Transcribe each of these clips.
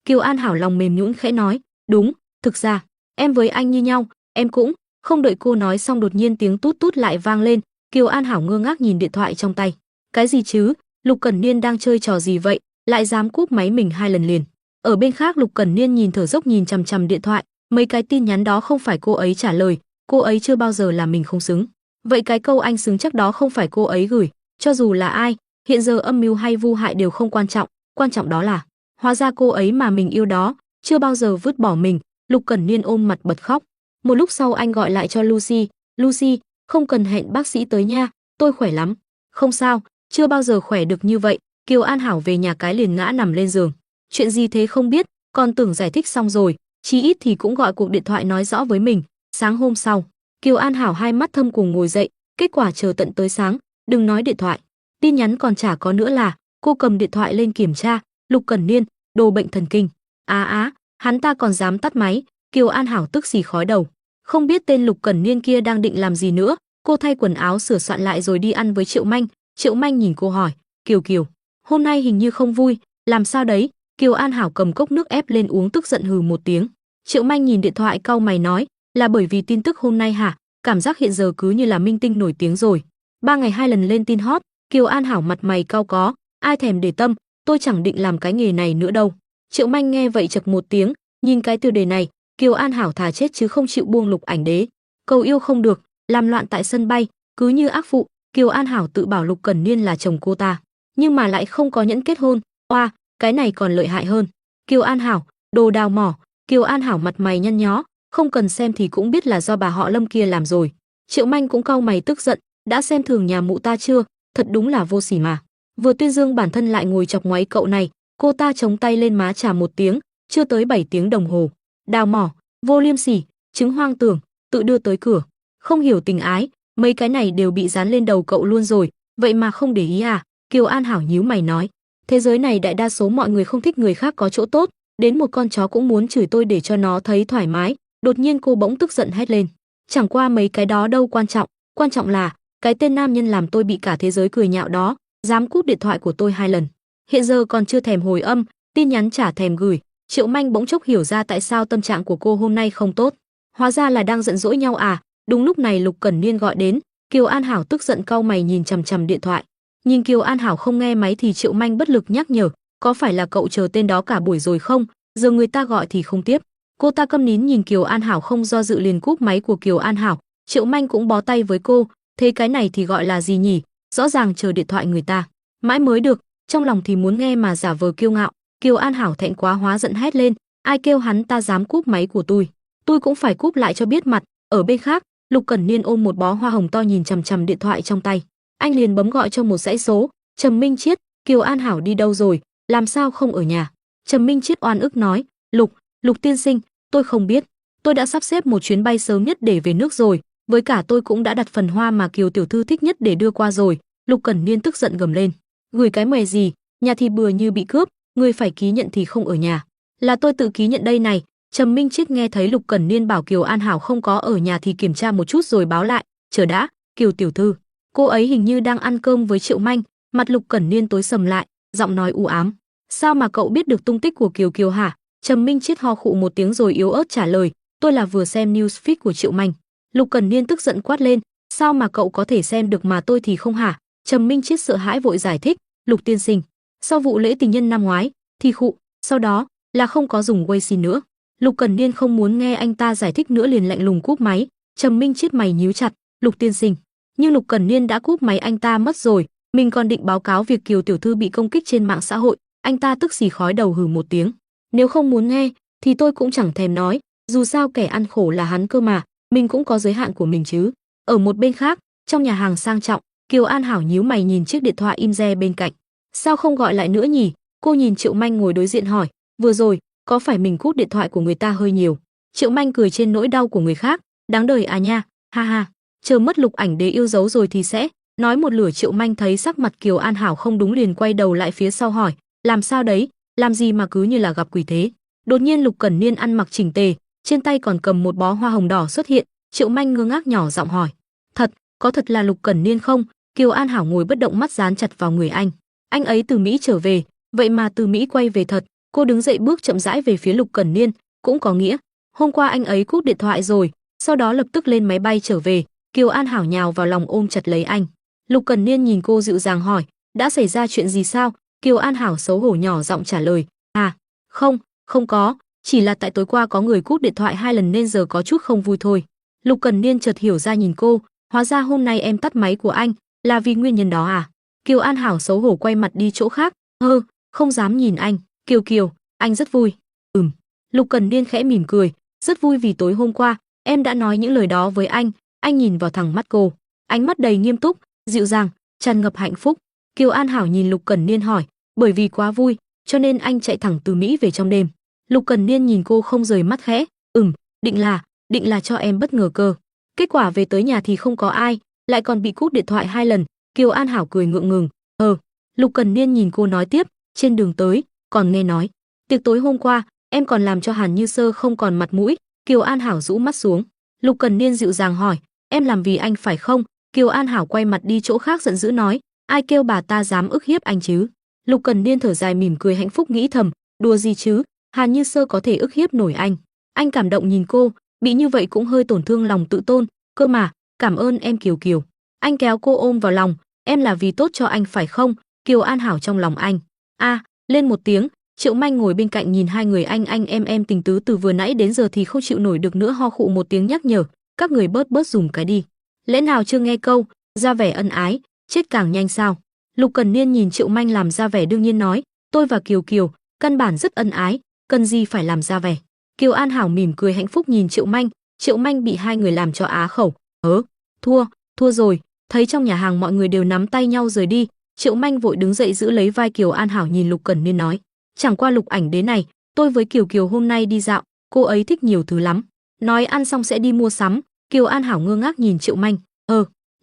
Kiều An Hảo lòng mềm nhũn khẽ nói, đúng, thực ra em với anh như nhau, em cũng. Không đợi cô nói xong đột nhiên tiếng tút tút lại vang lên. Kiều An Hảo ngơ ngác nhìn điện thoại trong tay. Cái gì chứ? Lục Cẩn Niên đang chơi trò gì vậy? Lại dám cúp máy mình 2 lần liền. Ở bên khác Lục Cẩn Niên nhìn thở dốc nhìn chằm chằm điện thoại, mấy cái tin nhắn đó không phải cô ấy trả lời, cô ấy chưa bao giờ làm mình không xứng. Vậy cái câu anh xứng chắc đó không phải cô ấy gửi, cho dù là ai, hiện giờ âm mưu hay vu hại đều không quan trọng đó là hóa ra cô ấy mà mình yêu đó, chưa bao giờ vứt bỏ mình. Lục Cẩn Niên ôm mặt bật khóc. Một lúc sau anh gọi lại cho Lucy, Lucy, không cần hẹn bác sĩ tới nha, tôi khỏe lắm. Không sao, chưa bao giờ khỏe được như vậy. Kiều An Hảo về nhà cái liền ngã nằm lên giường. Chuyện gì thế không biết, còn tưởng giải thích xong rồi, chí ít thì cũng gọi cuộc điện thoại nói rõ với mình. Sáng hôm sau, Kiều An Hảo hai mắt thâm quầng ngồi dậy, kết quả chờ tận tới sáng, đừng nói điện thoại, tin nhắn còn chả có nữa là, cô cầm điện thoại lên kiểm tra, Lục Cẩn Niên, đồ bệnh thần kinh. Hắn ta còn dám tắt máy. Kiều An Hảo tức xì khói đầu. Không biết tên Lục Cẩn Niên kia đang định làm gì nữa. Cô thay quần áo sửa soạn lại rồi đi ăn với Triệu Manh. Triệu Manh nhìn cô hỏi, Kiều Kiều, hôm nay hình như không vui, làm sao đấy? Kiều An Hảo cầm cốc nước ép lên uống tức giận hừ một tiếng. Triệu Manh nhìn điện thoại cau mày nói, là bởi vì tin tức hôm nay hả? Cảm giác hiện giờ cứ như là minh tinh nổi tiếng rồi. 3 ngày 2 lần lên tin hot. Kiều An Hảo mặt mày cau có, ai thèm để tâm, tôi chẳng định làm cái nghề này nữa đâu. Triệu Manh nghe vậy chật một tiếng, nhìn cái tiêu đề này, Kiều An Hảo thà chết chứ không chịu buông Lục Ảnh Đế. Cầu yêu không được, làm loạn tại sân bay, cứ như ác phụ. Kiều An Hảo tự bảo Lục Cẩn Niên là chồng cô ta, nhưng mà lại không có nhẫn kết hôn. Oa, cái này còn lợi hại hơn. Kiều An Hảo, đồ đào mỏ. Kiều An Hảo mặt mày nhăn nhó, không cần xem thì cũng biết là do bà họ Lâm kia làm rồi. Triệu Manh cũng cau mày tức giận, đã xem thường nhà mụ ta chưa, thật đúng là vô sỉ mà. Vừa tuyên dương bản thân lại ngồi chọc ngoáy cậu này. Cô ta chống tay lên má trà một tiếng, chưa tới 7 tiếng đồng hồ. Đào mỏ, vô liêm sỉ, chứng hoang tưởng, tự đưa tới cửa. Không hiểu tình ái, mấy cái này đều bị dán lên đầu cậu luôn rồi, vậy mà không để ý à? Kiều An Hảo nhíu mày nói, thế giới này đại đa số mọi người không thích người khác có chỗ tốt, đến một con chó cũng muốn chửi tôi để cho nó thấy thoải mái. Đột nhiên cô bỗng tức giận hét lên, chẳng qua mấy cái đó đâu quan trọng là cái tên nam nhân làm tôi bị cả thế giới cười nhạo đó, dám cúp điện thoại của tôi 2 lần. Hiện giờ còn chưa thèm hồi âm, tin nhắn chả thèm gửi. Triệu Manh bỗng chốc hiểu ra tại sao tâm trạng của cô hôm nay không tốt. Hóa ra là đang giận dỗi nhau à? Đúng lúc này Lục Cẩn Niên gọi đến. Kiều An Hảo tức giận cau mày nhìn chằm chằm điện thoại. Nhìn Kiều An Hảo không nghe máy thì Triệu Manh bất lực nhắc nhở, có phải là cậu chờ tên đó cả buổi rồi không? Giờ người ta gọi thì không tiếp. Cô ta câm nín nhìn Kiều An Hảo không do dự liền cúp máy của Kiều An Hảo. Triệu Manh cũng bó tay với cô, thế cái này thì gọi là gì nhỉ? Rõ ràng chờ điện thoại người ta, mãi mới được. Trong lòng thì muốn nghe mà giả vờ kiêu ngạo. Kiều An Hảo thẹn quá hóa giận hét lên, ai kêu hắn ta dám cúp máy của tôi cũng phải cúp lại cho biết mặt. Ở bên khác, Lục Cẩn Niên ôm một bó hoa hồng to nhìn chằm chằm điện thoại trong tay. Anh liền bấm gọi cho một dãy số, Trầm Minh Chiết. Kiều An Hảo đi đâu rồi, làm sao không ở nhà? Trầm Minh Chiết oan ức nói, Lục tiên sinh, tôi không biết, tôi đã sắp xếp một chuyến bay sớm nhất để về nước rồi, với cả tôi cũng đã đặt phần hoa mà Kiều tiểu thư thích nhất để đưa qua rồi. Lục Cẩn Niên tức giận gầm lên, gửi cái mề gì, nhà thì bừa như bị cướp, người phải ký nhận thì không ở nhà. Là tôi tự ký nhận đây này. Trầm Minh Chiết nghe thấy Lục Cẩn Niên bảo Kiều An Hảo không có ở nhà thì kiểm tra một chút rồi báo lại, chờ đã, Kiều tiểu thư, cô ấy hình như đang ăn cơm với Triệu Manh. Mặt Lục Cẩn Niên tối sầm lại, giọng nói u ám, sao mà cậu biết được tung tích của Kiều Kiều hả? Trầm Minh Chiết ho khụ một tiếng rồi yếu ớt trả lời, tôi là vừa xem news feed của Triệu Manh. Lục Cẩn Niên tức giận quát lên, sao mà cậu có thể xem được mà tôi thì không hả? Trầm Minh Chiết sợ hãi vội giải thích, Lục tiên sinh, sau vụ lễ tình nhân năm ngoái thì khụ, sau đó là không có dùng Weixin nữa. Lục Cẩn Niên không muốn nghe anh ta giải thích nữa liền lạnh lùng cúp máy. Trầm Minh Chiết mày nhíu chặt, Lục tiên sinh, nhưng Lục Cẩn Niên đã cúp máy anh ta mất rồi, mình còn định báo cáo việc Kiều tiểu thư bị công kích trên mạng xã hội. Anh ta tức xì khói đầu hừ một tiếng, nếu không muốn nghe thì tôi cũng chẳng thèm nói, dù sao kẻ ăn khổ là hắn cơ mà, mình cũng có giới hạn của mình chứ. Ở một bên khác, trong nhà hàng sang trọng, Kiều An Hảo nhíu mày nhìn chiếc điện thoại im re bên cạnh. Sao không gọi lại nữa nhỉ? Cô nhìn Triệu Manh ngồi đối diện hỏi, vừa rồi có phải mình cúp điện thoại của người ta hơi nhiều? Triệu Manh cười trên nỗi đau của người khác, đáng đời à nha, ha ha, chờ mất Lục Ảnh Đế yêu dấu rồi thì sẽ nói một lửa. Triệu Manh thấy sắc mặt Kiều An Hảo không đúng liền quay đầu lại phía sau hỏi, làm sao đấy, làm gì mà cứ như là gặp quỷ thế? Đột nhiên Lục Cẩn Niên ăn mặc chỉnh tề, trên tay còn cầm một bó hoa hồng đỏ xuất hiện. Triệu Manh ngơ ngác nhỏ giọng hỏi, có thật là Lục Cẩn Niên không? Kiều An Hảo ngồi bất động, mắt dán chặt vào người anh ấy từ Mỹ trở về, vậy mà từ Mỹ quay về thật. Cô đứng dậy bước chậm rãi về phía Lục Cẩn Niên, cũng có nghĩa hôm qua anh ấy cúp điện thoại rồi, sau đó lập tức lên máy bay trở về. Kiều An Hảo nhào vào lòng ôm chặt lấy anh. Lục Cẩn Niên nhìn cô dịu dàng hỏi, đã xảy ra chuyện gì sao? Kiều An Hảo xấu hổ nhỏ giọng trả lời, à, không, không có, chỉ là tại tối qua có người cúp điện thoại 2 lần nên giờ có chút không vui thôi. Lục Cẩn Niên chợt hiểu ra nhìn cô, hóa ra hôm nay em tắt máy của anh là vì nguyên nhân đó à? Kiều An Hảo xấu hổ quay mặt đi chỗ khác, không dám nhìn anh. Kiều Kiều, anh rất vui. Lục Cẩn Niên khẽ mỉm cười, rất vui vì tối hôm qua em đã nói những lời đó với anh. Anh nhìn vào thẳng mắt cô, ánh mắt đầy nghiêm túc, dịu dàng, tràn ngập hạnh phúc. Kiều An Hảo nhìn Lục Cẩn Niên hỏi, bởi vì quá vui cho nên anh chạy thẳng từ Mỹ về trong đêm. Lục Cẩn Niên nhìn cô không rời mắt khẽ, định là cho em bất ngờ cơ. Kết quả về tới nhà thì không có ai, lại còn bị cúp điện thoại 2 lần. Kiều An Hảo cười ngượng ngùng, Lục Cẩn Niên nhìn cô nói tiếp, trên đường tới còn nghe nói tiệc tối hôm qua em còn làm cho Hàn Như Sơ không còn mặt mũi. Kiều An Hảo rũ mắt xuống. Lục Cẩn Niên dịu dàng hỏi, em làm vì anh phải không? Kiều An Hảo quay mặt đi chỗ khác giận dữ nói, ai kêu bà ta dám ức hiếp anh chứ? Lục Cẩn Niên thở dài mỉm cười hạnh phúc nghĩ thầm, đùa gì chứ, Hàn Như Sơ có thể ức hiếp nổi anh. Anh cảm động nhìn cô, bị như vậy cũng hơi tổn thương lòng tự tôn, cơ mà, cảm ơn em Kiều Kiều. Anh kéo cô ôm vào lòng, em là vì tốt cho anh phải không? Kiều An Hảo trong lòng anh. Lên một tiếng. Triệu Manh ngồi bên cạnh nhìn hai người anh em tình tứ từ vừa nãy đến giờ thì không chịu nổi được nữa, ho khụ một tiếng nhắc nhở, các người bớt dùng cái đi. Lẽ nào chưa nghe câu, ra vẻ ân ái, chết càng nhanh sao? Lục Cẩn Niên nhìn Triệu Manh làm ra vẻ đương nhiên nói, tôi và Kiều Kiều, căn bản rất ân ái, cần gì phải làm ra vẻ. Kiều An Hảo mỉm cười hạnh phúc nhìn Triệu Manh bị hai người làm cho á khẩu, thua rồi, thấy trong nhà hàng mọi người đều nắm tay nhau rời đi, Triệu Manh vội đứng dậy giữ lấy vai Kiều An Hảo nhìn Lục Cẩn Niên nói, chẳng qua Lục Ảnh Đế này, tôi với Kiều Kiều hôm nay đi dạo, cô ấy thích nhiều thứ lắm. Nói ăn xong sẽ đi mua sắm. Kiều An Hảo ngơ ngác nhìn Triệu Manh.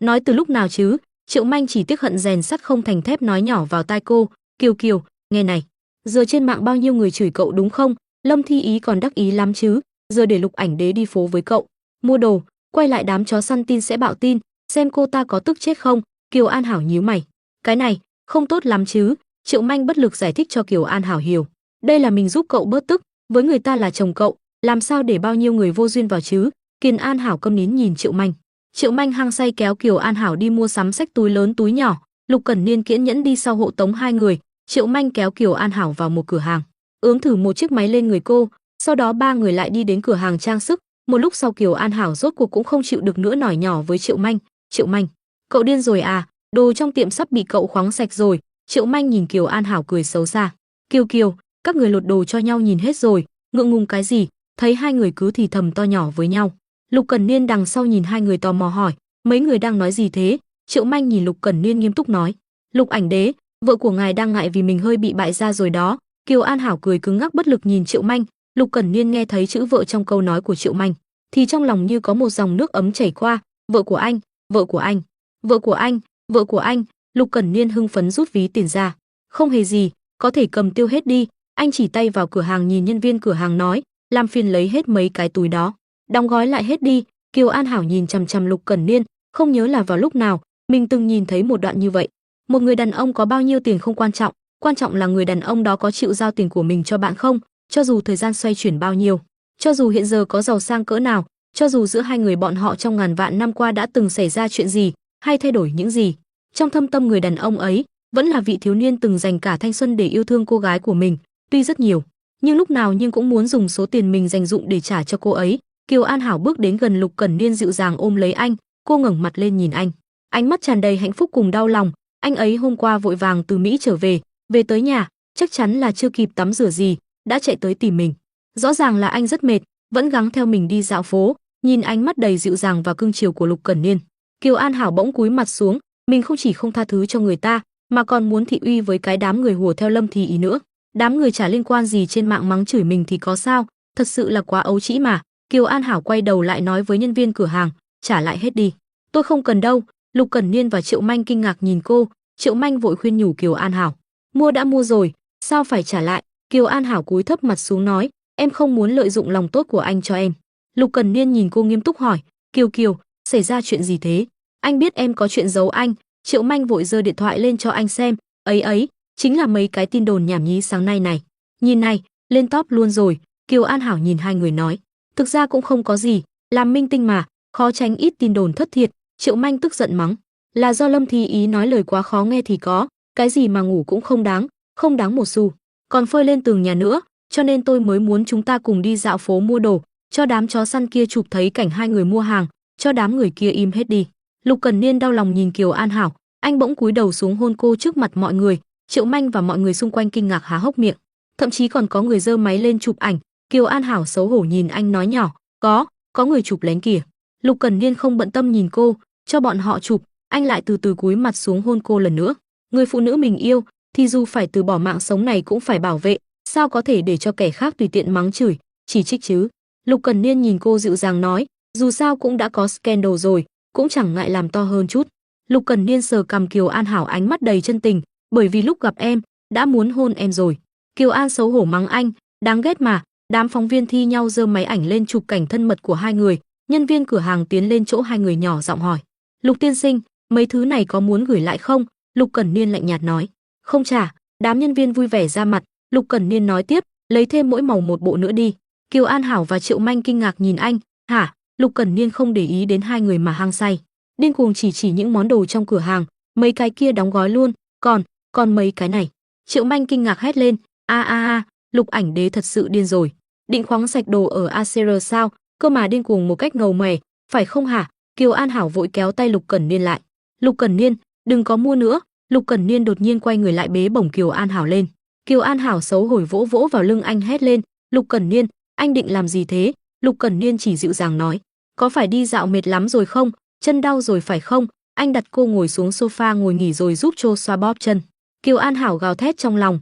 Nói từ lúc nào chứ? Triệu Manh chỉ tiếc hận rèn sắt không thành thép nói nhỏ vào tai cô, Kiều Kiều, nghe này, giờ trên mạng bao nhiêu người chửi cậu đúng không? Lâm Thi Ý còn đắc ý lắm chứ, giờ để Lục Ảnh Đế đi phố với cậu, mua đồ, quay lại đám chó săn tin sẽ bạo tin, xem cô ta có tức chết không? Kiều An Hảo nhíu mày. Cái này, không tốt lắm chứ. Triệu Manh bất lực giải thích cho Kiều An Hảo hiểu. Đây là mình giúp cậu bớt tức, với người ta là chồng cậu, làm sao để bao nhiêu người vô duyên vào chứ? Kiều An Hảo câm nín nhìn Triệu Manh. Triệu Manh hăng say kéo Kiều An Hảo đi mua sắm xách túi lớn túi nhỏ. Lục Cẩn Niên kiễn nhẫn đi sau hộ tống hai người. Triệu Manh kéo Kiều An Hảo vào một cửa hàng, ướm thử một chiếc máy lên người cô. Sau đó ba người lại đi đến cửa hàng trang sức. Một lúc sau Kiều An Hảo rốt cuộc cũng không chịu được nữa nói nhỏ với Triệu Manh. Triệu Manh, cậu điên rồi à? Đồ trong tiệm sắp bị cậu khoáng sạch rồi. Triệu Manh nhìn Kiều An Hảo cười xấu xa. Kiều Kiều, các người lột đồ cho nhau nhìn hết rồi, ngượng ngùng cái gì? Thấy hai người cứ thì thầm to nhỏ với nhau. Lục Cẩn Niên đằng sau nhìn hai người tò mò hỏi, mấy người đang nói gì thế? Triệu Manh nhìn Lục Cẩn Niên nghiêm túc nói, Lục Ảnh Đế, vợ của ngài đang ngại vì mình hơi bị bại gia rồi đó. Kiều An Hảo cười cứng ngắc bất lực nhìn Triệu Manh. Lục Cẩn Niên nghe thấy chữ vợ trong câu nói của Triệu Manh, thì trong lòng như có một dòng nước ấm chảy qua. Vợ của anh, vợ của anh, vợ của anh, vợ của anh. Lục Cẩn Niên hưng phấn rút ví tiền ra. Không hề gì, có thể cầm tiêu hết đi. Anh chỉ tay vào cửa hàng nhìn nhân viên cửa hàng nói, làm phiền lấy hết mấy cái túi đó, đóng gói lại hết đi. Kiều An Hảo nhìn chằm chằm Lục Cẩn Niên, không nhớ là vào lúc nào mình từng nhìn thấy một đoạn như vậy. Một người đàn ông có bao nhiêu tiền không quan trọng là người đàn ông đó có chịu giao tiền của mình cho bạn không. Cho dù thời gian xoay chuyển bao nhiêu, cho dù hiện giờ có giàu sang cỡ nào, cho dù giữa hai người bọn họ trong ngàn vạn năm qua đã từng xảy ra chuyện gì hay thay đổi những gì, trong thâm tâm người đàn ông ấy vẫn là vị thiếu niên từng dành cả thanh xuân để yêu thương cô gái của mình, tuy rất nhiều, nhưng lúc nào nhưng cũng muốn dùng số tiền mình dành dụm để trả cho cô ấy. Kiều An Hảo bước đến gần Lục Cẩn Niên dịu dàng ôm lấy anh, cô ngẩng mặt lên nhìn anh, ánh mắt tràn đầy hạnh phúc cùng đau lòng. Anh ấy hôm qua vội vàng từ Mỹ trở về, về tới nhà, chắc chắn là chưa kịp tắm rửa gì, đã chạy tới tìm mình. Rõ ràng là anh rất mệt, vẫn gắng theo mình đi dạo phố. Nhìn ánh mắt đầy dịu dàng và cưng chiều của Lục Cẩn Niên, Kiều An Hảo bỗng cúi mặt xuống, mình không chỉ không tha thứ cho người ta, mà còn muốn thị uy với cái đám người hùa theo Lâm Thì Ý nữa. Đám người chả liên quan gì trên mạng mắng chửi mình thì có sao, thật sự là quá ấu trĩ mà. Kiều An Hảo quay đầu lại nói với nhân viên cửa hàng, trả lại hết đi. Tôi không cần đâu. Lục Cẩn Niên và Triệu Manh kinh ngạc nhìn cô. Triệu Manh vội khuyên nhủ Kiều An Hảo, mua đã mua rồi, sao phải trả lại? Kiều An Hảo cúi thấp mặt xuống nói, em không muốn lợi dụng lòng tốt của anh cho em. Lục Cẩn Niên nhìn cô nghiêm túc hỏi, Kiều Kiều, xảy ra chuyện gì thế? Anh biết em có chuyện giấu anh. Triệu Manh vội giơ điện thoại lên cho anh xem, ấy, chính là mấy cái tin đồn nhảm nhí sáng nay này. Nhìn này, lên top luôn rồi. Kiều An Hảo nhìn hai người nói, thực ra cũng không có gì, làm minh tinh mà, khó tránh ít tin đồn thất thiệt. Triệu Manh tức giận mắng, là do Lâm Thi Ý nói lời quá khó nghe thì có, cái gì mà ngủ cũng không đáng một xu, còn phơi lên tường nhà nữa, cho nên tôi mới muốn chúng ta cùng đi dạo phố mua đồ, cho đám chó săn kia chụp thấy cảnh hai người mua hàng, cho đám người kia im hết đi. Lục Cẩn Niên đau lòng nhìn Kiều An Hảo, anh bỗng cúi đầu xuống hôn cô trước mặt mọi người. Triệu Manh và mọi người xung quanh kinh ngạc há hốc miệng, thậm chí còn có người giơ máy lên chụp ảnh. Kiều An Hảo xấu hổ nhìn anh nói nhỏ, có người chụp lén kìa. Lục Cẩn Niên không bận tâm nhìn cô, cho bọn họ chụp, anh lại từ từ cúi mặt xuống hôn cô lần nữa. Người phụ nữ mình yêu thì dù phải từ bỏ mạng sống này cũng phải bảo vệ, sao có thể để cho kẻ khác tùy tiện mắng chửi, chỉ trích chứ. Lục Cẩn Niên nhìn cô dịu dàng nói, dù sao cũng đã có scandal rồi, cũng chẳng ngại làm to hơn chút. Lục Cẩn Niên sờ cằm Kiều An Hảo, ánh mắt đầy chân tình, bởi vì lúc gặp em đã muốn hôn em rồi. Kiều An xấu hổ mắng anh, đáng ghét mà. Đám phóng viên thi nhau giơ máy ảnh lên chụp cảnh thân mật của hai người. Nhân viên cửa hàng tiến lên chỗ hai người nhỏ giọng hỏi, Lục tiên sinh, mấy thứ này có muốn gửi lại không? Lục Cẩn Niên lạnh nhạt nói, không trả. Đám nhân viên vui vẻ ra mặt. Lục Cẩn Niên nói tiếp, lấy thêm mỗi màu một bộ nữa đi. Kiều An Hảo và Triệu Manh kinh ngạc nhìn anh, hả? Lục Cẩn Niên không để ý đến hai người mà hăng say, điên cuồng chỉ những món đồ trong cửa hàng, mấy cái kia đóng gói luôn, còn mấy cái này. Triệu Manh kinh ngạc hét lên, a, Lục ảnh đế thật sự điên rồi, định khoáng sạch đồ ở ACR sao, cơ mà điên cuồng một cách ngầu mè, phải không hả? Kiều An Hảo vội kéo tay Lục Cẩn Niên lại, Lục Cẩn Niên, đừng có mua nữa. Lục Cẩn Niên đột nhiên quay người lại bế bổng Kiều An Hảo lên. Kiều An Hảo xấu hổ vỗ vỗ vào lưng anh hét lên, Lục Cẩn Niên, anh định làm gì thế? Lục Cẩn Niên chỉ dịu dàng nói, có phải đi dạo mệt lắm rồi không? Chân đau rồi phải không? Anh đặt cô ngồi xuống sofa ngồi nghỉ rồi giúp Trô xoa bóp chân. Kiều An Hảo gào thét trong lòng,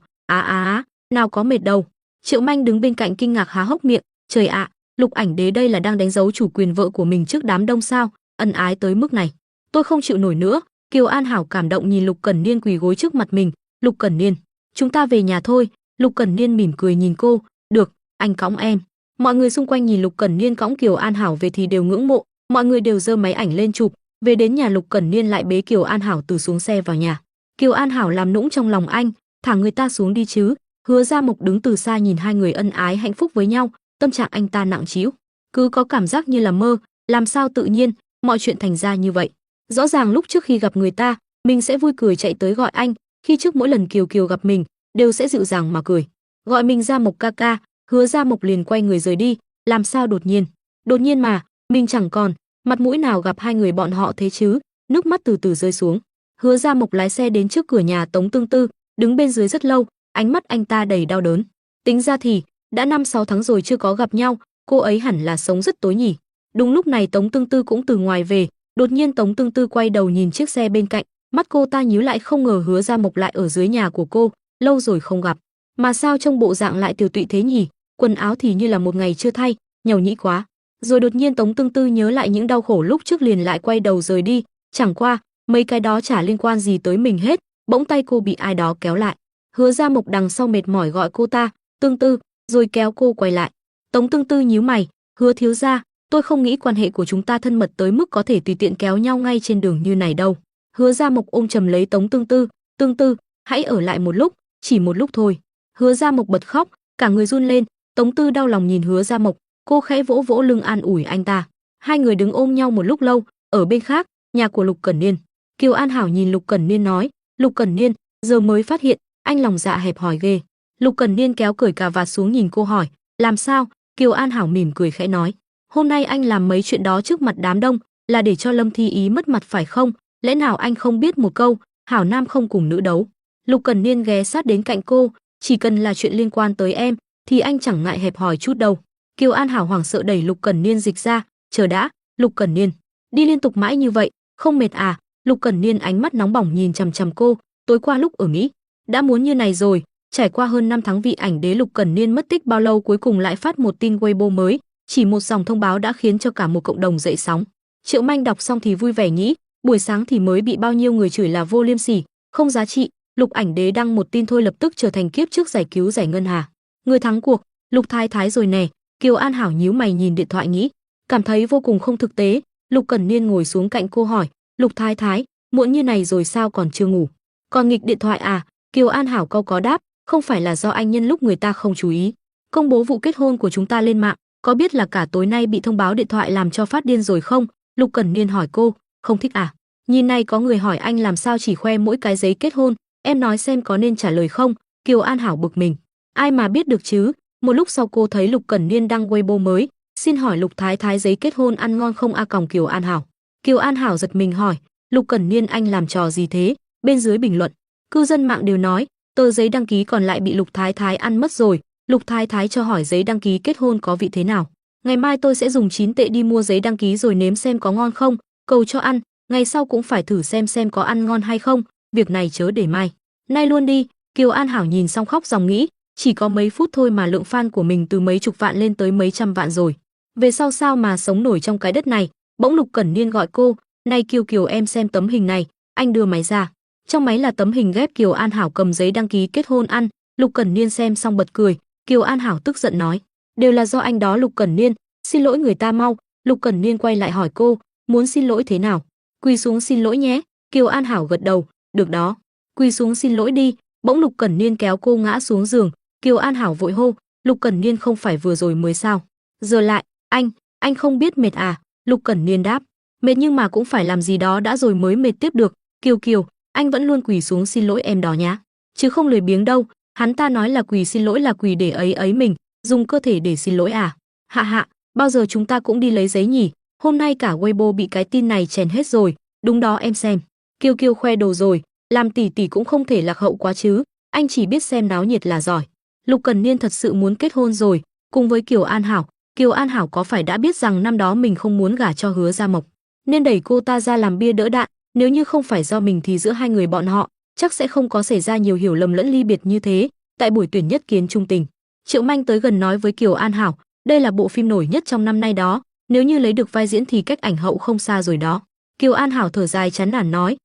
nào có mệt đâu. Triệu Manh đứng bên cạnh kinh ngạc há hốc miệng, trời ạ, Lục ảnh đế đây là đang đánh dấu chủ quyền vợ của mình trước đám đông sao? Ân ái tới mức này, tôi không chịu nổi nữa. Kiều An Hảo cảm động nhìn Lục Cẩn Niên quỳ gối trước mặt mình, Lục Cẩn Niên, chúng ta về nhà thôi. Lục Cẩn Niên mỉm cười nhìn cô, được, anh cõng em. Mọi người xung quanh nhìn Lục Cẩn Niên cõng Kiều An Hảo về thì đều ngưỡng mộ, mọi người đều giơ máy ảnh lên chụp. Về đến nhà Lục Cẩn Niên lại bế Kiều An Hảo từ xuống xe vào nhà. Kiều An Hảo làm nũng trong lòng anh, thả người ta xuống đi chứ. Hứa Gia Mộc đứng từ xa nhìn hai người ân ái hạnh phúc với nhau, tâm trạng anh ta nặng trĩu, cứ có cảm giác như là mơ, làm sao tự nhiên mọi chuyện thành ra như vậy. Rõ ràng lúc trước khi gặp người ta, mình sẽ vui cười chạy tới gọi anh, khi trước mỗi lần Kiều Kiều gặp mình, đều sẽ dịu dàng mà cười, gọi mình Gia Mộc ca ca. Hứa Gia Mộc liền quay người rời đi, làm sao đột nhiên mà, mình chẳng còn mặt mũi nào gặp hai người bọn họ thế chứ. Nước mắt từ từ rơi xuống. Hứa Gia Mộc lái xe đến trước cửa nhà Tống Tương Tư, đứng bên dưới rất lâu, ánh mắt anh ta đầy đau đớn. Tính ra thì đã 5-6 tháng rồi chưa có gặp nhau, cô ấy hẳn là sống rất tối nhỉ. Đúng lúc này Tống Tương Tư cũng từ ngoài về, đột nhiên Tống Tương Tư quay đầu nhìn chiếc xe bên cạnh, mắt cô ta nhíu lại, không ngờ Hứa Gia Mộc lại ở dưới nhà của cô, lâu rồi không gặp, mà sao trông bộ dạng lại tiều tụy thế nhỉ, quần áo thì như là một ngày chưa thay, nhàu nhĩ quá. Rồi đột nhiên Tống Tương Tư nhớ lại những đau khổ lúc trước liền lại quay đầu rời đi, chẳng qua mấy cái đó chả liên quan gì tới mình hết. Bỗng tay cô bị ai đó kéo lại. Hứa Gia Mộc đằng sau mệt mỏi gọi cô ta, Tương Tư, rồi kéo cô quay lại. Tống Tương Tư nhíu mày, Hứa thiếu gia, tôi không nghĩ quan hệ của chúng ta thân mật tới mức có thể tùy tiện kéo nhau ngay trên đường như này đâu. Hứa Gia Mộc ôm chầm lấy Tống Tương Tư, Tương Tư, hãy ở lại một lúc, chỉ một lúc thôi. Hứa Gia Mộc bật khóc, cả người run lên. Tống Tư đau lòng nhìn Hứa Gia Mộc, cô khẽ vỗ vỗ lưng an ủi anh ta. Hai người đứng ôm nhau một lúc lâu. Ở bên khác, nhà của Lục Cẩn Niên. Kiều An Hảo nhìn Lục Cẩn Niên nói, Lục Cẩn Niên, giờ mới phát hiện anh lòng dạ hẹp hòi ghê. Lục Cẩn Niên kéo cởi cà vạt xuống nhìn cô hỏi, làm sao? Kiều An Hảo mỉm cười khẽ nói, hôm nay anh làm mấy chuyện đó trước mặt đám đông là để cho Lâm Thi Ý mất mặt phải không? Lẽ nào anh không biết một câu, hảo nam không cùng nữ đấu? Lục Cẩn Niên ghé sát đến cạnh cô, chỉ cần là chuyện liên quan tới em thì anh chẳng ngại hẹp hòi chút đâu. Kiều An Hảo hoảng sợ đẩy Lục Cẩn Niên dịch ra, chờ đã. Lục Cẩn Niên, đi liên tục mãi như vậy, không mệt à? Lục Cẩn Niên ánh mắt nóng bỏng nhìn chằm chằm cô, tối qua lúc ở Mỹ đã muốn như này rồi. Trải qua hơn 5 tháng vị ảnh đế Lục Cẩn Niên mất tích bao lâu, cuối cùng lại phát một tin Weibo mới, chỉ một dòng thông báo đã khiến cho cả một cộng đồng dậy sóng. Triệu Manh đọc xong thì vui vẻ nghĩ, buổi sáng thì mới bị bao nhiêu người chửi là vô liêm sỉ, không giá trị, Lục ảnh đế đăng một tin thôi lập tức trở thành kiếp trước giải cứu giải ngân hà. Người thắng cuộc, Lục Thái Thái rồi nè. Kiều An Hảo nhíu mày nhìn điện thoại nghĩ, cảm thấy vô cùng không thực tế. Lục Cẩn Niên ngồi xuống cạnh cô hỏi, Lục Thái Thái, muộn như này rồi sao còn chưa ngủ? Còn nghịch điện thoại à? Kiều An Hảo câu có đáp, không phải là do anh nhân lúc người ta không chú ý công bố vụ kết hôn của chúng ta lên mạng, có biết là cả tối nay bị thông báo điện thoại làm cho phát điên rồi không? Lục Cẩn Niên hỏi cô, không thích à? Nhìn này có người hỏi anh làm sao chỉ khoe mỗi cái giấy kết hôn, em nói xem có nên trả lời không? Kiều An Hảo bực mình, ai mà biết được chứ? Một lúc sau cô thấy Lục Cẩn Niên đăng Weibo mới, xin hỏi Lục Thái Thái giấy kết hôn ăn ngon không a còng Kiều An Hảo. Kiều An Hảo giật mình hỏi, Lục Cẩn Niên anh làm trò gì thế? Bên dưới bình luận, cư dân mạng đều nói, tờ giấy đăng ký còn lại bị Lục Thái Thái ăn mất rồi. Lục Thái Thái cho hỏi giấy đăng ký kết hôn có vị thế nào. Ngày mai tôi sẽ dùng 9 tệ đi mua giấy đăng ký rồi nếm xem có ngon không, cầu cho ăn, ngày sau cũng phải thử xem có ăn ngon hay không, việc này chớ để mai. Nay luôn đi. Kiều An Hảo nhìn xong khóc ròng nghĩ, chỉ có mấy phút thôi mà lượng fan của mình từ mấy chục vạn lên tới mấy trăm vạn rồi. Về sau sao mà sống nổi trong cái đất này. Bỗng Lục Cẩn Niên gọi cô, này Kiều em xem tấm hình này, anh đưa máy ra. Trong máy là tấm hình ghép Kiều An Hảo cầm giấy đăng ký kết hôn ăn. Lục Cẩn Niên xem xong bật cười. Kiều An Hảo tức giận nói, đều là do anh đó Lục Cẩn Niên, xin lỗi người ta mau. Lục Cẩn Niên quay lại hỏi cô, muốn xin lỗi thế nào? Quỳ xuống xin lỗi nhé. Kiều An Hảo gật đầu, được đó, quỳ xuống xin lỗi đi. Bỗng Lục Cẩn Niên kéo cô ngã xuống giường. Kiều An Hảo vội hô, Lục Cẩn Niên không phải vừa rồi mới sao? Giờ lại, anh không biết mệt à? Lục Cẩn Niên đáp, mệt nhưng mà cũng phải làm gì đó đã rồi mới mệt tiếp được. Kiều, anh vẫn luôn quỳ xuống xin lỗi em đó nhá, chứ không lười biếng đâu. Hắn ta nói là quỳ xin lỗi là quỳ để ấy mình, dùng cơ thể để xin lỗi à? Hạ, bao giờ chúng ta cũng đi lấy giấy nhỉ? Hôm nay cả Weibo bị cái tin này chèn hết rồi. Đúng đó em xem. Kiều khoe đồ rồi, làm tỷ tỷ cũng không thể lạc hậu quá chứ, anh chỉ biết xem náo nhiệt là giỏi. Lục Cẩn Niên thật sự muốn kết hôn rồi, cùng với Kiều An Hảo. Kiều An Hảo có phải đã biết rằng năm đó mình không muốn gả cho Hứa Gia Mộc, nên đẩy cô ta ra làm bia đỡ đạn, nếu như không phải do mình thì giữa hai người bọn họ chắc sẽ không có xảy ra nhiều hiểu lầm lẫn ly biệt như thế. Tại buổi tuyển nhất kiến trung tình, Triệu Manh tới gần nói với Kiều An Hảo, đây là bộ phim nổi nhất trong năm nay đó, nếu như lấy được vai diễn thì cách ảnh hậu không xa rồi đó. Kiều An Hảo thở dài chán nản nói,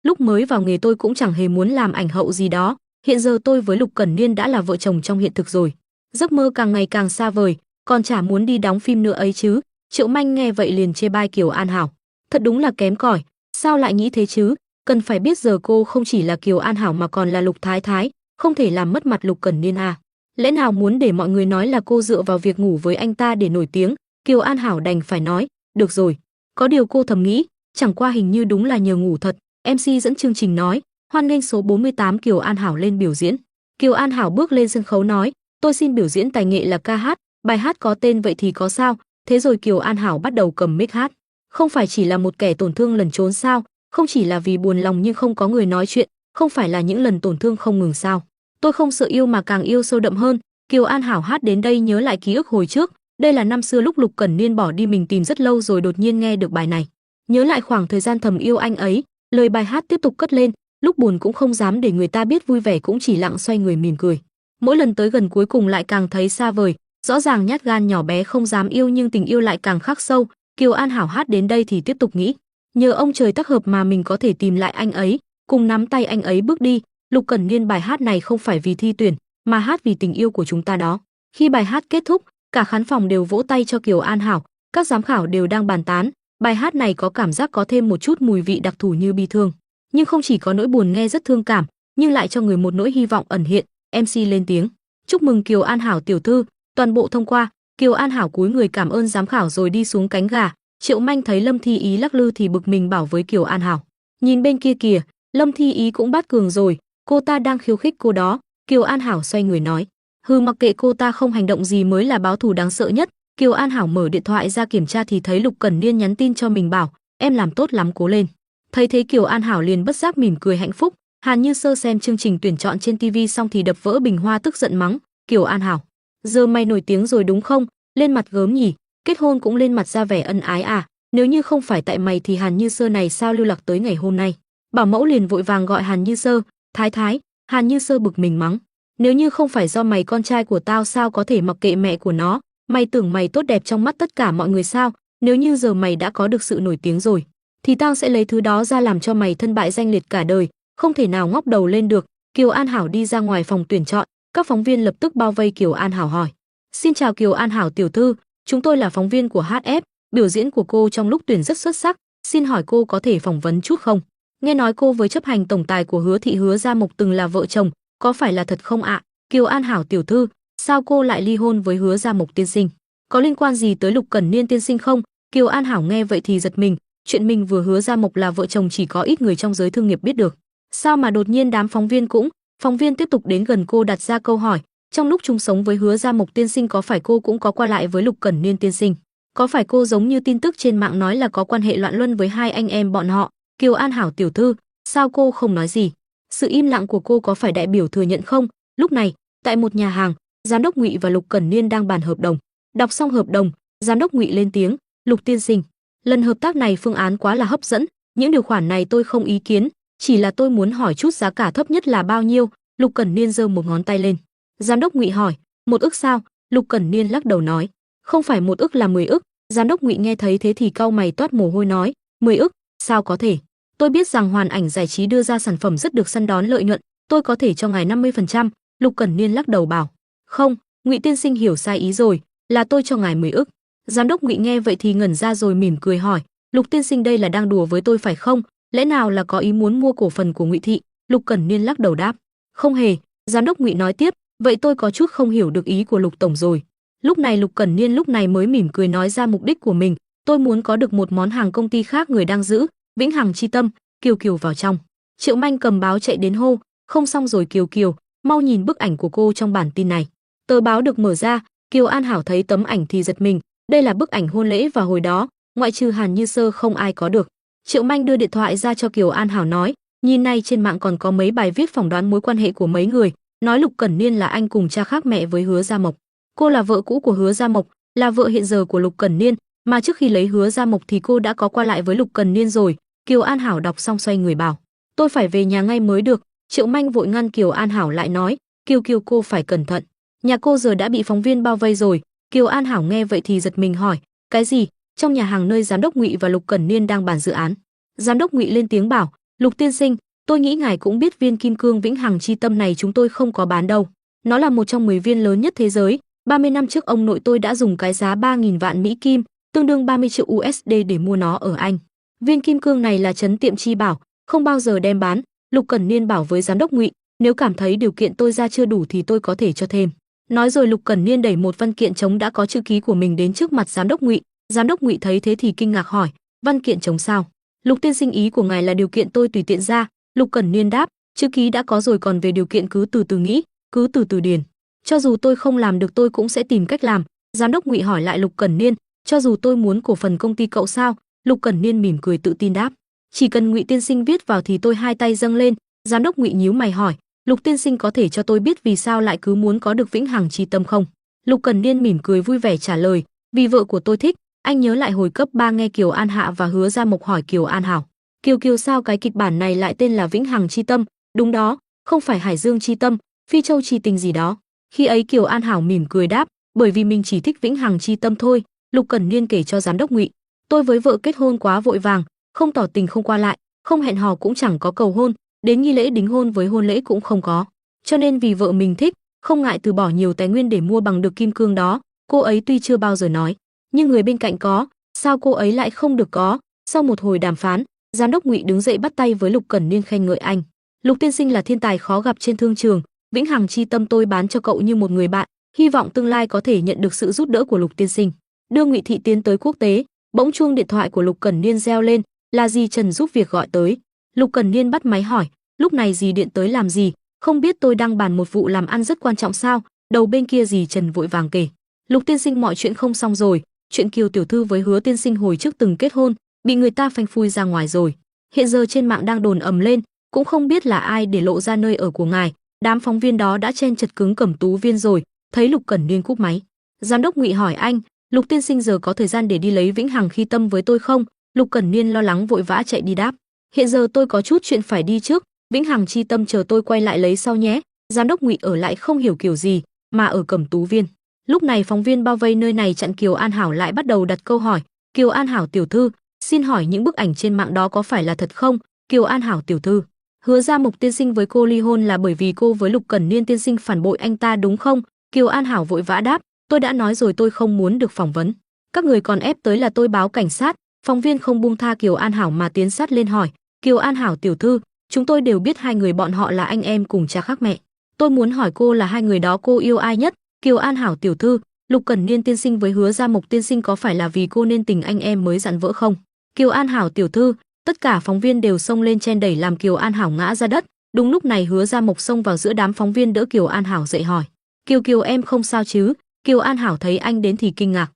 lúc mới vào nghề tôi cũng chẳng hề muốn làm ảnh hậu gì đó, hiện giờ tôi với Lục Cẩn Niên đã là vợ chồng trong hiện thực rồi, giấc mơ càng ngày càng xa vời, còn chả muốn đi đóng phim nữa ấy chứ. Triệu Manh nghe vậy liền chê bai Kiều An Hảo, thật đúng là kém cỏi, sao lại nghĩ thế chứ? Cần phải biết giờ cô không chỉ là Kiều An Hảo mà còn là Lục Thái Thái, không thể làm mất mặt Lục Cẩn Niên à? Lẽ nào muốn để mọi người nói là cô dựa vào việc ngủ với anh ta để nổi tiếng? Kiều An Hảo đành phải nói, được rồi. Có điều cô thầm nghĩ, chẳng qua hình như đúng là nhờ ngủ thật. MC dẫn chương trình nói, hoan nghênh số 48 Kiều An Hảo lên biểu diễn. Kiều An Hảo bước lên sân khấu nói, tôi xin biểu diễn tài nghệ là ca hát, bài hát có tên vậy thì có sao? Thế rồi Kiều An Hảo bắt đầu cầm mic hát. Không phải chỉ là một kẻ tổn thương lẩn trốn sao? Không chỉ là vì buồn lòng nhưng không có người nói chuyện, không phải là những lần tổn thương không ngừng sao? Tôi không sợ yêu mà càng yêu sâu đậm hơn. Kiều An Hảo hát đến đây nhớ lại ký ức hồi trước, đây là năm xưa lúc Lục Cẩn Niên bỏ đi mình tìm rất lâu rồi đột nhiên nghe được bài này. Nhớ lại khoảng thời gian thầm yêu anh ấy, lời bài hát tiếp tục cất lên, lúc buồn cũng không dám để người ta biết, vui vẻ cũng chỉ lặng xoay người mỉm cười. Mỗi lần tới gần cuối cùng lại càng thấy xa vời, rõ ràng nhát gan nhỏ bé không dám yêu nhưng tình yêu lại càng khắc sâu. Kiều An Hảo hát đến đây thì tiếp tục nghĩ, nhờ ông trời tác hợp mà mình có thể tìm lại anh ấy, cùng nắm tay anh ấy bước đi. Lục Cẩn Niên bài hát này không phải vì thi tuyển, mà hát vì tình yêu của chúng ta đó. Khi bài hát kết thúc, cả khán phòng đều vỗ tay cho Kiều An Hảo, các giám khảo đều đang bàn tán, bài hát này có cảm giác có thêm một chút mùi vị đặc thù như bi thương, nhưng không chỉ có nỗi buồn nghe rất thương cảm, nhưng lại cho người một nỗi hy vọng ẩn hiện. MC lên tiếng, chúc mừng Kiều An Hảo tiểu thư, toàn bộ thông qua. Kiều An Hảo cúi người cảm ơn giám khảo rồi đi xuống cánh gà. Triệu Manh thấy Lâm Thi Ý lắc lư thì bực mình bảo với Kiều An Hảo, nhìn bên kia kìa, Lâm Thi Ý cũng bắt cường rồi, cô ta đang khiêu khích cô đó. Kiều An Hảo xoay người nói, mặc kệ cô ta không hành động gì mới là báo thù đáng sợ nhất. Kiều An Hảo mở điện thoại ra kiểm tra thì thấy Lục Cẩn Niên nhắn tin cho mình bảo, em làm tốt lắm cố lên. Thấy thế Kiều An Hảo liền bất giác mỉm cười hạnh phúc. Hàn Như Sơ xem chương trình tuyển chọn trên TV xong thì đập vỡ bình hoa tức giận mắng, Kiều An Hảo, giờ mày nổi tiếng rồi đúng không, lên mặt gớm nhỉ, kết hôn cũng lên mặt ra vẻ ân ái à, nếu như không phải tại mày thì Hàn Như Sơ này sao lưu lạc tới ngày hôm nay. Bảo mẫu liền vội vàng gọi Hàn Như Sơ, thái thái. Hàn Như Sơ bực mình mắng, nếu như không phải do mày con trai của tao sao có thể mặc kệ mẹ của nó, mày tưởng mày tốt đẹp trong mắt tất cả mọi người sao, nếu như giờ mày đã có được sự nổi tiếng rồi thì tao sẽ lấy thứ đó ra làm cho mày thân bại danh liệt cả đời, không thể nào ngóc đầu lên được. Kiều An Hảo đi ra ngoài phòng tuyển chọn, các phóng viên lập tức bao vây Kiều An Hảo hỏi, xin chào Kiều An Hảo tiểu thư, chúng tôi là phóng viên của HF, biểu diễn của cô trong lúc tuyển rất xuất sắc, xin hỏi cô có thể phỏng vấn chút không? Nghe nói cô với chấp hành tổng tài của Hứa Thị Hứa Gia Mộc từng là vợ chồng, có phải là thật không ạ? Kiều An Hảo tiểu thư, sao cô lại ly hôn với Hứa Gia Mộc tiên sinh? Có liên quan gì tới Lục Cẩn Niên tiên sinh không? Kiều An Hảo nghe vậy thì giật mình, chuyện mình vừa Hứa Gia Mộc là vợ chồng chỉ có ít người trong giới thương nghiệp biết được. Sao mà đột nhiên đám phóng viên cũng? Phóng viên tiếp tục đến gần cô đặt ra câu hỏi, trong lúc chung sống với Hứa Gia Mộc tiên sinh có phải cô cũng có qua lại với Lục Cẩn Niên tiên sinh? Có phải cô giống như tin tức trên mạng nói là có quan hệ loạn luân với hai anh em bọn họ? Kiều An Hảo tiểu thư, sao cô không nói gì? Sự im lặng của cô có phải đại biểu thừa nhận không? Lúc này, tại một nhà hàng, giám đốc Ngụy và Lục Cẩn Niên đang bàn hợp đồng. Đọc xong hợp đồng, giám đốc Ngụy lên tiếng, "Lục tiên sinh, lần hợp tác này phương án quá là hấp dẫn, những điều khoản này tôi không ý kiến, chỉ là tôi muốn hỏi chút giá cả thấp nhất là bao nhiêu?" Lục Cẩn Niên giơ một ngón tay lên. Giám đốc Ngụy hỏi, "1 ức sao?" Lục Cẩn Niên lắc đầu nói, "Không phải 1 ức là 10 ức." Giám đốc Ngụy nghe thấy thế thì cau mày toát mồ hôi nói, 10 ức, sao có thể? Tôi biết rằng Hoàn Ảnh Giải trí đưa ra sản phẩm rất được săn đón lợi nhuận, tôi có thể cho ngài 50%. Lục Cẩn Niên lắc đầu bảo, "Không, Ngụy tiên sinh hiểu sai ý rồi, là tôi cho ngài 10 ức." Giám đốc Ngụy nghe vậy thì ngẩn ra rồi mỉm cười hỏi, "Lục tiên sinh đây là đang đùa với tôi phải không? Lẽ nào là có ý muốn mua cổ phần của Ngụy thị?" Lục Cẩn Niên lắc đầu đáp, "Không hề." Giám đốc Ngụy nói tiếp, "Vậy tôi có chút không hiểu được ý của Lục tổng rồi." Lúc này Lục Cẩn Niên lúc này mới mỉm cười nói ra mục đích của mình, "Tôi muốn có được một món hàng công ty khác người đang giữ, Vĩnh Hằng Chi Tâm." Kiều Kiều vào trong. Triệu Manh cầm báo chạy đến hô, "Không xong rồi Kiều Kiều, mau nhìn bức ảnh của cô trong bản tin này." Tờ báo được mở ra, Kiều An Hảo thấy tấm ảnh thì giật mình, đây là bức ảnh hôn lễ và hồi đó, ngoại trừ Hàn Như Sơ không ai có được. Triệu Manh đưa điện thoại ra cho Kiều An Hảo nói, "Nhìn này trên mạng còn có mấy bài viết phỏng đoán mối quan hệ của mấy người, nói Lục Cẩn Niên là anh cùng cha khác mẹ với Hứa Gia Mộc. Cô là vợ cũ của Hứa Gia Mộc, là vợ hiện giờ của Lục Cẩn Niên, mà trước khi lấy Hứa Gia Mộc thì cô đã có qua lại với Lục Cẩn Niên rồi." Kiều An Hảo đọc xong xoay người bảo, "Tôi phải về nhà ngay mới được." Triệu Manh vội ngăn Kiều An Hảo lại nói, "Kiều Kiều cô phải cẩn thận, nhà cô giờ đã bị phóng viên bao vây rồi." Kiều An Hảo nghe vậy thì giật mình hỏi, "Cái gì?" Trong nhà hàng nơi giám đốc Ngụy và Lục Cẩn Niên đang bàn dự án. Giám đốc Ngụy lên tiếng bảo, "Lục tiên sinh, tôi nghĩ ngài cũng biết viên kim cương Vĩnh Hằng Chi Tâm này chúng tôi không có bán đâu. Nó là một trong 10 viên lớn nhất thế giới. 30 năm trước ông nội tôi đã dùng cái giá 3.000 vạn Mỹ Kim, tương đương 30 triệu USD để mua nó ở Anh. Viên kim cương này là trấn tiệm chi bảo, không bao giờ đem bán." Lục Cẩn Niên bảo với giám đốc Ngụy, "Nếu cảm thấy điều kiện tôi ra chưa đủ thì tôi có thể cho thêm." Nói rồi Lục Cẩn Niên đẩy một văn kiện trống đã có chữ ký của mình đến trước mặt giám đốc Ngụy. Giám đốc Ngụy thấy thế thì kinh ngạc hỏi, "Văn kiện trống sao? Lục tiên sinh ý của ngài là điều kiện tôi tùy tiện ra?" Lục Cẩn Niên đáp, "Chữ ký đã có rồi, còn về điều kiện cứ từ từ nghĩ, cứ từ từ điền. Cho dù tôi không làm được tôi cũng sẽ tìm cách làm." Giám đốc Ngụy hỏi lại Lục Cẩn Niên, "Cho dù tôi muốn cổ phần công ty cậu sao?" Lục Cẩn Niên mỉm cười tự tin đáp, "Chỉ cần Ngụy tiên sinh viết vào thì tôi hai tay dâng lên." Giám đốc Ngụy nhíu mày hỏi, "Lục tiên sinh có thể cho tôi biết vì sao lại cứ muốn có được Vĩnh Hằng Chi Tâm không?" Lục Cẩn Niên mỉm cười vui vẻ trả lời, "Vì vợ của tôi thích." Anh nhớ lại hồi cấp 3 nghe Kiều An Hạ và Hứa Gia Mộc hỏi Kiều An Hảo, "Kiều Kiều sao cái kịch bản này lại tên là Vĩnh Hằng Chi Tâm?" "Đúng đó, không phải Hải Dương Chi Tâm, Phi Châu Chi Tình gì đó." Khi ấy Kiều An Hảo mỉm cười đáp, "Bởi vì mình chỉ thích Vĩnh Hằng Chi Tâm thôi." Lục Cẩn Niên kể cho giám đốc Ngụy, "Tôi với vợ kết hôn quá vội vàng, không tỏ tình, không qua lại, không hẹn hò, cũng chẳng có cầu hôn, đến nghi lễ đính hôn với hôn lễ cũng không có. Cho nên vì vợ mình thích, không ngại từ bỏ nhiều tài nguyên để mua bằng được kim cương đó. Cô ấy tuy chưa bao giờ nói, nhưng người bên cạnh có, sao cô ấy lại không được có?" Sau một hồi đàm phán, giám đốc Ngụy đứng dậy bắt tay với Lục Cẩn Niên khen ngợi anh, "Lục tiên sinh là thiên tài khó gặp trên thương trường, Vĩnh Hằng Chi Tâm tôi bán cho cậu như một người bạn, hy vọng tương lai có thể nhận được sự giúp đỡ của Lục tiên sinh, đưa Ngụy thị tiến tới quốc tế." Bỗng chuông điện thoại của Lục Cẩn Niên reo lên, là dì Trần giúp việc gọi tới. Lục Cẩn Niên bắt máy hỏi, "Lúc này dì điện tới làm gì? Không biết tôi đang bàn một vụ làm ăn rất quan trọng sao?" Đầu bên kia dì Trần vội vàng kể, "Lục tiên sinh, mọi chuyện không xong rồi, chuyện Kiều tiểu thư với Hứa tiên sinh hồi trước từng kết hôn, bị người ta phanh phui ra ngoài rồi. Hiện giờ trên mạng đang đồn ầm lên, cũng không biết là ai để lộ ra nơi ở của ngài. Đám phóng viên đó đã chen chật cứng Cẩm Tú Viên rồi." Thấy Lục Cẩn Niên cúp máy, giám đốc Ngụy hỏi anh, "Lục tiên sinh giờ có thời gian để đi lấy Vĩnh Hằng Chi Tâm với tôi không?" Lục Cẩn Niên lo lắng vội vã chạy đi đáp, "Hiện giờ tôi có chút chuyện phải đi trước, Vĩnh Hằng Chi Tâm chờ tôi quay lại lấy sau nhé." Giám đốc Ngụy ở lại không hiểu kiểu gì mà ở Cẩm Tú Viên. Lúc này phóng viên bao vây nơi này chặn Kiều An Hảo lại bắt đầu đặt câu hỏi, "Kiều An Hảo tiểu thư, xin hỏi những bức ảnh trên mạng đó có phải là thật không?" "Kiều An Hảo tiểu thư, Hứa Gia Mộc tiên sinh với cô ly hôn là bởi vì cô với Lục Cẩn Niên tiên sinh phản bội anh ta đúng không?" Kiều An Hảo vội vã đáp, "Tôi đã nói rồi tôi không muốn được phỏng vấn. Các người còn ép tới là tôi báo cảnh sát." Phóng viên không buông tha Kiều An Hảo mà tiến sát lên hỏi, "Kiều An Hảo tiểu thư, chúng tôi đều biết hai người bọn họ là anh em cùng cha khác mẹ. Tôi muốn hỏi cô là hai người đó cô yêu ai nhất? Kiều An Hảo tiểu thư, Lục Cẩn Niên tiên sinh với Hứa Gia Mộc tiên sinh có phải là vì cô nên tình anh em mới dặn vỡ không? Kiều An Hảo tiểu thư, tất cả phóng viên đều xông lên chen đẩy làm Kiều An Hảo ngã ra đất. Đúng lúc này Hứa Gia Mộc xông vào giữa đám phóng viên đỡ Kiều An Hảo dậy hỏi: "Kiều Kiều em không sao chứ?" Kiều An Hảo thấy anh đến thì kinh ngạc: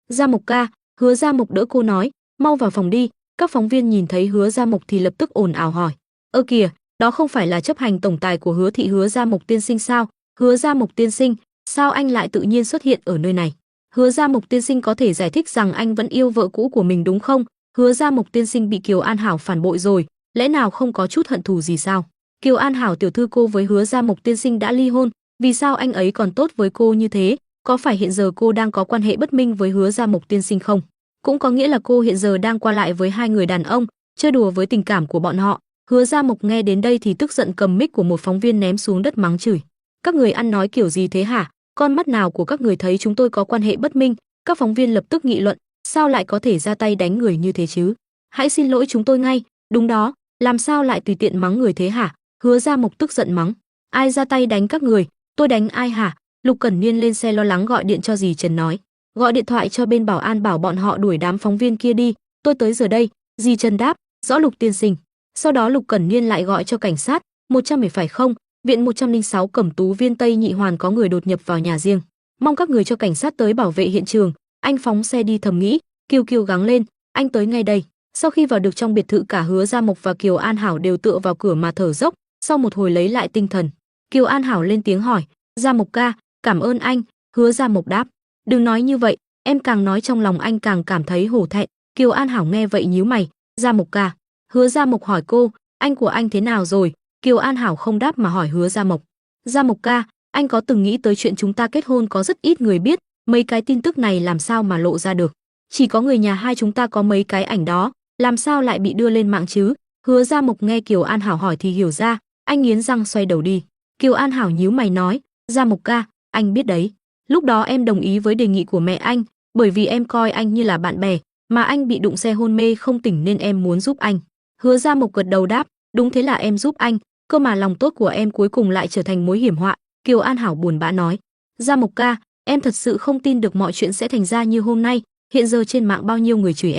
Gia Mộc ca." Hứa Gia Mộc đỡ cô nói: "Mau vào phòng đi." Các phóng viên nhìn thấy Hứa Gia Mộc thì lập tức ồn ào hỏi: "Ơ kìa, đó không phải là chấp hành tổng tài của Hứa thị Hứa Gia Mộc tiên sinh sao? Hứa Gia Mộc tiên sinh, sao anh lại tự nhiên xuất hiện ở nơi này? Hứa Gia Mộc tiên sinh có thể giải thích rằng anh vẫn yêu vợ cũ của mình đúng không? Hứa Gia Mộc tiên sinh bị Kiều An Hảo phản bội rồi, lẽ nào không có chút hận thù gì sao? Kiều An Hảo tiểu thư, cô với Hứa Gia Mộc tiên sinh đã ly hôn, vì sao anh ấy còn tốt với cô như thế? Có phải hiện giờ cô đang có quan hệ bất minh với Hứa Gia Mộc tiên sinh không? Cũng có nghĩa là cô hiện giờ đang qua lại với hai người đàn ông, chơi đùa với tình cảm của bọn họ." Hứa Gia Mộc nghe đến đây thì tức giận cầm mic của một phóng viên ném xuống đất mắng chửi: "Các người ăn nói kiểu gì thế hả? Con mắt nào của các người thấy chúng tôi có quan hệ bất minh?" Các phóng viên lập tức nghị luận: "Sao lại có thể ra tay đánh người như thế chứ? Hãy xin lỗi chúng tôi ngay." "Đúng đó, làm sao lại tùy tiện mắng người thế hả?" Hứa Gia Mộc tức giận mắng: "Ai ra tay đánh các người? Tôi đánh ai hả?" Lục Cẩn Niên lên xe lo lắng gọi điện cho dì Trần nói: "Gọi điện thoại cho bên bảo an bảo bọn họ đuổi đám phóng viên kia đi, tôi tới giờ đây." Dì Trần đáp: "Rõ Lục tiên sinh." Sau đó Lục Cẩn Niên lại gọi cho cảnh sát: 110 phải không? Viện 106 Cẩm Tú Viên Tây Nhị Hoàn có người đột nhập vào nhà riêng. Mong các người cho cảnh sát tới bảo vệ hiện trường. Anh phóng xe đi thầm nghĩ, Kiều Kiều gắng lên, anh tới ngay đây. Sau khi vào được trong biệt thự, cả Hứa Gia Mộc và Kiều An Hảo đều tựa vào cửa mà thở dốc, sau một hồi lấy lại tinh thần. Kiều An Hảo lên tiếng hỏi: "Gia Mộc ca, cảm ơn anh." Hứa Gia Mộc đáp: "Đừng nói như vậy, em càng nói trong lòng anh càng cảm thấy hổ thẹn." Kiều An Hảo nghe vậy nhíu mày: "Gia Mộc ca." Hứa Gia Mộc hỏi cô: "Anh của anh thế nào rồi?" Kiều An Hảo không đáp mà hỏi Hứa Gia Mộc: "Gia Mộc ca, anh có từng nghĩ tới chuyện chúng ta kết hôn có rất ít người biết, mấy cái tin tức này làm sao mà lộ ra được? Chỉ có người nhà hai chúng ta có mấy cái ảnh đó, làm sao lại bị đưa lên mạng chứ?" Hứa Gia Mộc nghe Kiều An Hảo hỏi thì hiểu ra, anh nghiến răng xoay đầu đi. Kiều An Hảo nhíu mày nói: "Gia Mộc ca, anh biết đấy, lúc đó em đồng ý với đề nghị của mẹ anh, bởi vì em coi anh như là bạn bè, mà anh bị đụng xe hôn mê không tỉnh nên em muốn giúp anh." Hứa Gia Mộc gật đầu đáp: "Đúng thế là em giúp anh, cơ mà lòng tốt của em cuối cùng lại trở thành mối hiểm họa." Kiều An Hảo buồn bã nói: "Gia Mộc ca, em thật sự không tin được mọi chuyện sẽ thành ra như hôm nay, hiện giờ trên mạng bao nhiêu người chửi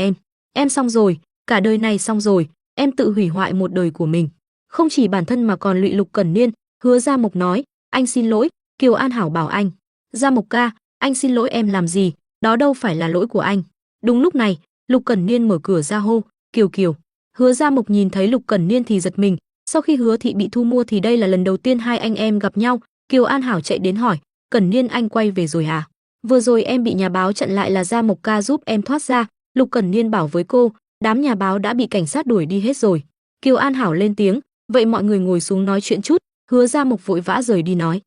em xong rồi, cả đời này xong rồi, em tự hủy hoại một đời của mình, không chỉ bản thân mà còn lụy Lục Cẩn Niên." Hứa Gia Mộc nói: "Anh xin lỗi." Kiều An Hảo bảo anh: "Gia Mộc ca, anh xin lỗi em làm gì, đó đâu phải là lỗi của anh." Đúng lúc này, Lục Cẩn Niên mở cửa ra hô: "Kiều Kiều." Hứa Gia Mộc nhìn thấy Lục Cẩn Niên thì giật mình, sau khi Hứa thị bị thu mua thì đây là lần đầu tiên hai anh em gặp nhau. Kiều An Hảo chạy đến hỏi: "Cẩn Niên anh quay về rồi hả? Vừa rồi em bị nhà báo chặn lại là Gia Mộc ca giúp em thoát ra." Lục Cẩn Niên bảo với cô: "Đám nhà báo đã bị cảnh sát đuổi đi hết rồi." Kiều An Hảo lên tiếng: "Vậy mọi người ngồi xuống nói chuyện chút." Hứa Gia Mộc vội vã rời đi nói: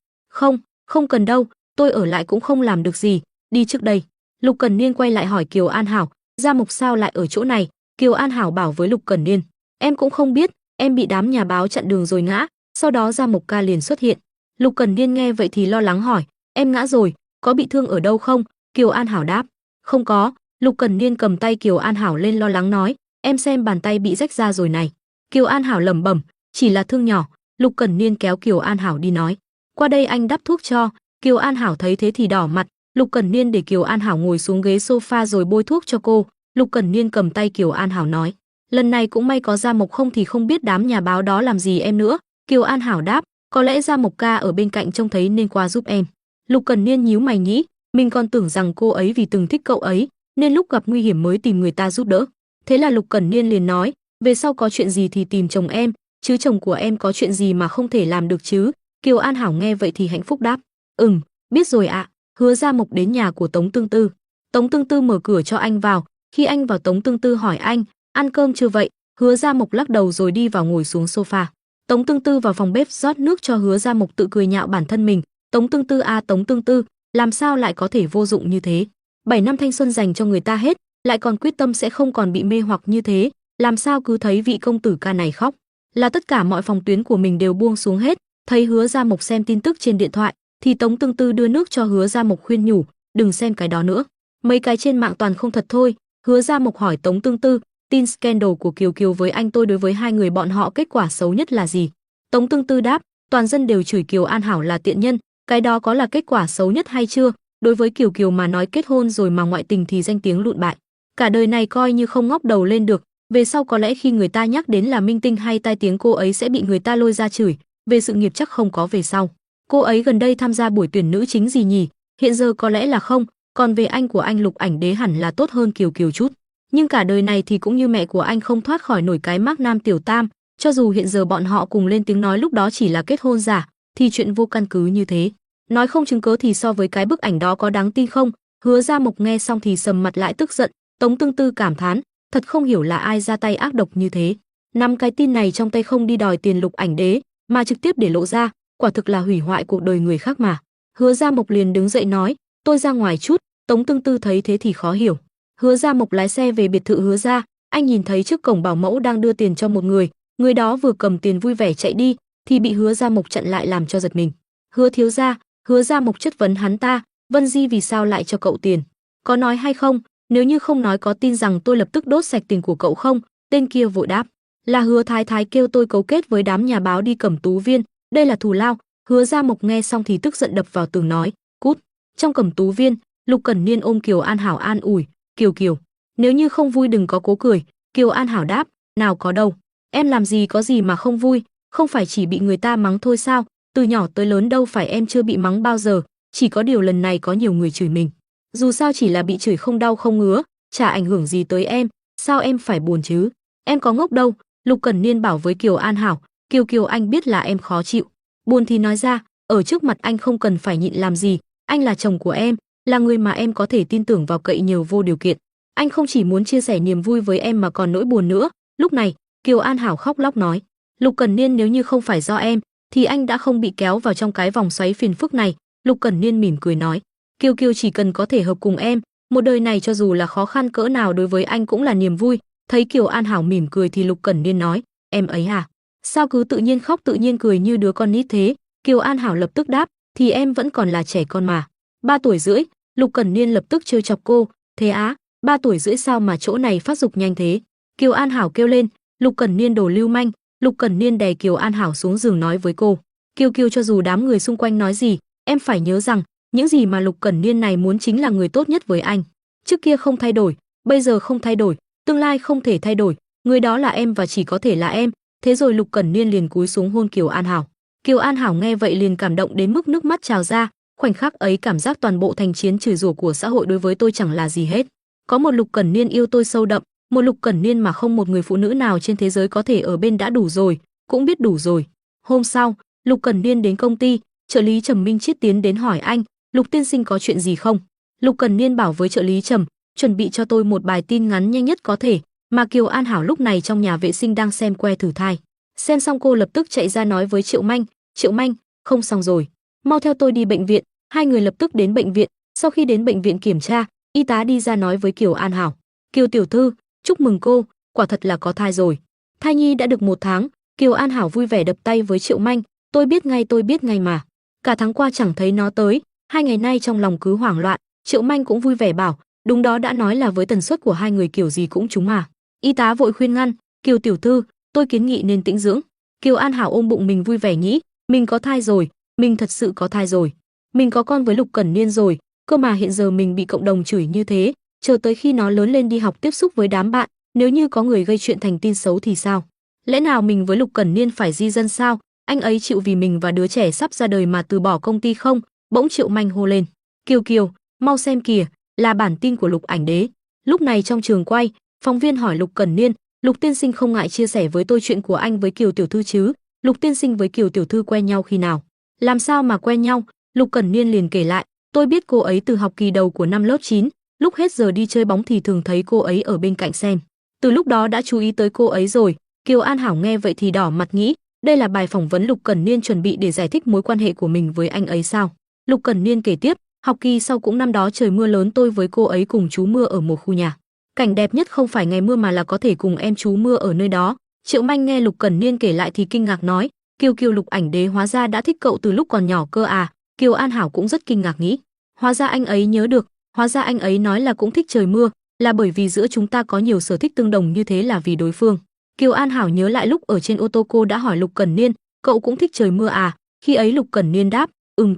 Không cần đâu, tôi ở lại cũng không làm được gì, đi trước đây." Lục Cẩn Niên quay lại hỏi Kiều An Hảo: "Gia Mộc sao lại ở chỗ này?" Kiều An Hảo bảo với Lục Cẩn Niên: "Em cũng không biết, em bị đám nhà báo chặn đường rồi ngã, sau đó Gia Mộc ca liền xuất hiện." Lục Cẩn Niên nghe vậy thì lo lắng hỏi: "Em ngã rồi, có bị thương ở đâu không?" Kiều An Hảo đáp: "Không có." Lục Cẩn Niên cầm tay Kiều An Hảo lên lo lắng nói: "Em xem bàn tay bị rách ra rồi này." Kiều An Hảo lẩm bẩm: "Chỉ là thương nhỏ." Lục Cẩn Niên kéo Kiều An Hảo đi nói: "Qua đây anh đắp thuốc cho." Kiều An Hảo thấy thế thì đỏ mặt. Lục Cẩn Niên để Kiều An Hảo ngồi xuống ghế sofa rồi bôi thuốc cho cô. Lục Cẩn Niên cầm tay Kiều An Hảo nói: "Lần này cũng may có Gia Mộc không thì không biết đám nhà báo đó làm gì em nữa." Kiều An Hảo đáp: "Có lẽ Gia Mộc ca ở bên cạnh trông thấy nên qua giúp em." Lục Cẩn Niên nhíu mày nghĩ, mình còn tưởng rằng cô ấy vì từng thích cậu ấy nên lúc gặp nguy hiểm mới tìm người ta giúp đỡ. Thế là Lục Cẩn Niên liền nói: "Về sau có chuyện gì thì tìm chồng em, chứ chồng của em có chuyện gì mà không thể làm được chứ?" Kiều An Hảo nghe vậy thì hạnh phúc đáp: Biết rồi ạ." Hứa Gia Mộc đến nhà của Tống Tương Tư. Tống Tương Tư mở cửa cho anh vào. Khi anh vào, Tống Tương Tư hỏi anh: "Ăn cơm chưa vậy?" Hứa Gia Mộc lắc đầu rồi đi vào ngồi xuống sofa. Tống Tương Tư vào phòng bếp rót nước cho Hứa Gia Mộc, tự cười nhạo bản thân mình. "Tống Tương Tư à, Tống Tương Tư, làm sao lại có thể vô dụng như thế? 7 năm thanh xuân dành cho người ta hết, lại còn quyết tâm sẽ không còn bị mê hoặc như thế, làm sao cứ thấy vị công tử ca này khóc, là tất cả mọi phòng tuyến của mình đều buông xuống hết." Thấy Hứa Gia Mộc xem tin tức trên điện thoại thì Tống Tương Tư đưa nước cho Hứa Gia Mộc khuyên nhủ: "Đừng xem cái đó nữa, mấy cái trên mạng toàn không thật thôi." Hứa Gia Mộc hỏi Tống Tương Tư: "Tin scandal của Kiều Kiều với anh tôi đối với hai người bọn họ kết quả xấu nhất là gì?" Tống Tương Tư đáp: toàn dân đều chửi Kiều An Hảo là tiện nhân, cái đó có là kết quả xấu nhất hay chưa? Đối với Kiều Kiều mà nói kết hôn rồi mà ngoại tình thì danh tiếng lụn bại. Cả đời này coi như không ngóc đầu lên được, về sau có lẽ khi người ta nhắc đến là minh tinh hay tai tiếng cô ấy sẽ bị người ta lôi ra chửi, về sự nghiệp chắc không có về sau. Cô ấy gần đây tham gia buổi tuyển nữ chính gì nhỉ? Hiện giờ có lẽ là không, còn về anh của anh Lục Ảnh Đế hẳn là tốt hơn Kiều Kiều chút. Nhưng cả đời này thì cũng như mẹ của anh không thoát khỏi nổi cái mác nam tiểu tam, cho dù hiện giờ bọn họ cùng lên tiếng nói lúc đó chỉ là kết hôn giả, thì chuyện vô căn cứ như thế. Nói không chứng cớ thì so với cái bức ảnh đó có đáng tin không? Hứa Gia Mộc nghe xong thì sầm mặt lại tức giận, Tống Tương Tư cảm thán, thật không hiểu là ai ra tay ác độc như thế. Nắm cái tin này trong tay không đi đòi tiền Lục Ảnh Đế, mà trực tiếp để lộ ra, quả thực là hủy hoại cuộc đời người khác mà. Hứa Gia Mộc liền đứng dậy nói, tôi ra ngoài chút. Tống Tương Tư thấy thế thì khó hiểu. Hứa Gia Mộc lái xe về biệt thự Hứa Gia, anh nhìn thấy trước cổng bảo mẫu đang đưa tiền cho một người đó vừa cầm tiền vui vẻ chạy đi, thì bị Hứa Gia Mộc chặn lại làm cho giật mình. Hứa thiếu gia, Hứa Gia Mộc chất vấn hắn ta, Vân Di vì sao lại cho cậu tiền? Có nói hay không? Nếu như không nói có tin rằng tôi lập tức đốt sạch tiền của cậu không? Tên kia vội đáp, là Hứa Thái Thái kêu tôi cấu kết với đám nhà báo đi Cẩm Tú Viên, đây là thù lao. Hứa Gia Mộc nghe xong thì tức giận đập vào tường nói, cút. Trong Cẩm Tú Viên, Lục Cẩn Niên ôm Kiều An Hảo an ủi, Kiều Kiều, nếu như không vui đừng có cố cười. Kiều An Hảo đáp, nào có đâu, em làm gì có gì mà không vui, không phải chỉ bị người ta mắng thôi sao? Từ nhỏ tới lớn đâu phải em chưa bị mắng bao giờ, chỉ có điều lần này có nhiều người chửi mình. Dù sao chỉ là bị chửi không đau không ngứa, chả ảnh hưởng gì tới em, sao em phải buồn chứ? Em có ngốc đâu. Lục Cẩn Niên bảo với Kiều An Hảo, Kiều Kiều anh biết là em khó chịu, buồn thì nói ra, ở trước mặt anh không cần phải nhịn làm gì, anh là chồng của em, là người mà em có thể tin tưởng vào cậy nhờ vô điều kiện. Anh không chỉ muốn chia sẻ niềm vui với em mà còn nỗi buồn nữa. Lúc này, Kiều An Hảo khóc lóc nói, Lục Cẩn Niên nếu như không phải do em, thì anh đã không bị kéo vào trong cái vòng xoáy phiền phức này. Lục Cẩn Niên mỉm cười nói, Kiều Kiều chỉ cần có thể hợp cùng em, một đời này cho dù là khó khăn cỡ nào đối với anh cũng là niềm vui. Thấy Kiều An Hảo mỉm cười thì Lục Cẩn Niên nói, em ấy à? Sao cứ tự nhiên khóc tự nhiên cười như đứa con nít thế? Kiều An Hảo lập tức đáp, thì em vẫn còn là trẻ con mà. 3 tuổi rưỡi. Lục Cẩn Niên lập tức trêu chọc cô, thế á, 3 tuổi rưỡi sao mà chỗ này phát dục nhanh thế? Kiều An Hảo kêu lên, Lục Cẩn Niên đồ lưu manh. Lục Cẩn Niên đè Kiều An Hảo xuống giường nói với cô, Kiều Kiều cho dù đám người xung quanh nói gì, em phải nhớ rằng những gì mà Lục Cẩn Niên này muốn chính là người tốt nhất với anh. Trước kia không thay đổi, bây giờ không thay đổi, tương lai không thể thay đổi, người đó là em và chỉ có thể là em. Thế rồi Lục Cẩn Niên liền cúi xuống hôn Kiều An Hảo. Kiều An Hảo nghe vậy liền cảm động đến mức nước mắt trào ra, khoảnh khắc ấy cảm giác toàn bộ thành chiến chửi rủa của xã hội đối với tôi chẳng là gì hết. Có một Lục Cẩn Niên yêu tôi sâu đậm, một Lục Cẩn Niên mà không một người phụ nữ nào trên thế giới có thể ở bên đã đủ rồi, cũng biết đủ rồi. Hôm sau, Lục Cẩn Niên đến công ty, trợ lý Trầm Minh Chiết tiến đến hỏi anh, Lục tiên sinh có chuyện gì không? Lục Cẩn Niên bảo với trợ lý Trầm, chuẩn bị cho tôi một bài tin ngắn nhanh nhất có thể. Mà Kiều An Hảo lúc này trong nhà vệ sinh đang xem que thử thai. Xem xong cô lập tức chạy ra nói với Triệu Manh, không xong rồi, mau theo tôi đi bệnh viện. Hai người lập tức đến bệnh viện. Sau khi đến bệnh viện kiểm tra, y tá đi ra nói với Kiều An Hảo, Kiều tiểu thư, chúc mừng cô, quả thật là có thai rồi. Thai nhi đã được 1 tháng. Kiều An Hảo vui vẻ đập tay với Triệu Manh, tôi biết ngay mà. Cả tháng qua chẳng thấy nó tới, 2 ngày nay trong lòng cứ hoảng loạn. Triệu Manh cũng vui vẻ bảo, đúng đó, đã nói là với tần suất của hai người kiểu gì cũng trúng mà. Y tá vội khuyên ngăn, Kiều tiểu thư, tôi kiến nghị nên tĩnh dưỡng. Kiều An Hảo ôm bụng mình vui vẻ nghĩ, mình có thai rồi, mình thật sự có thai rồi. Mình có con với Lục Cẩn Niên rồi, cơ mà hiện giờ mình bị cộng đồng chửi như thế, chờ tới khi nó lớn lên đi học tiếp xúc với đám bạn, nếu như có người gây chuyện thành tin xấu thì sao? Lẽ nào mình với Lục Cẩn Niên phải di dân sao? Anh ấy chịu vì mình và đứa trẻ sắp ra đời mà từ bỏ công ty không? Bỗng Triệu Manh hô lên, Kiều Kiều, mau xem kìa, là bản tin của Lục Ảnh Đế. Lúc này trong trường quay, phóng viên hỏi Lục Cẩn Niên, Lục tiên sinh không ngại chia sẻ với tôi chuyện của anh với Kiều tiểu thư chứ? Lục tiên sinh với Kiều tiểu thư quen nhau khi nào? Làm sao mà quen nhau? Lục Cẩn Niên liền kể lại, tôi biết cô ấy từ học kỳ đầu của năm lớp 9, lúc hết giờ đi chơi bóng thì thường thấy cô ấy ở bên cạnh xem. Từ lúc đó đã chú ý tới cô ấy rồi. Kiều An Hảo nghe vậy thì đỏ mặt nghĩ, đây là bài phỏng vấn Lục Cẩn Niên chuẩn bị để giải thích mối quan hệ của mình với anh ấy sao? Lục Cẩn Niên kể tiếp, học kỳ sau cũng năm đó trời mưa lớn tôi với cô ấy cùng trú mưa ở một khu nhà. Cảnh đẹp nhất không phải ngày mưa mà là có thể cùng em trú mưa ở nơi đó. Triệu Manh nghe Lục Cẩn Niên kể lại thì kinh ngạc nói, Kiều Kiều Lục Ảnh Đế hóa ra đã thích cậu từ lúc còn nhỏ cơ à? Kiều An Hảo cũng rất kinh ngạc nghĩ, hóa ra anh ấy nhớ được, hóa ra anh ấy nói là cũng thích trời mưa, là bởi vì giữa chúng ta có nhiều sở thích tương đồng như thế là vì đối phương. Kiều An Hảo nhớ lại lúc ở trên ô tô cô đã hỏi Lục Cẩn Niên, cậu cũng thích trời mưa à? Khi ấy Lục Cẩn Niên đáp,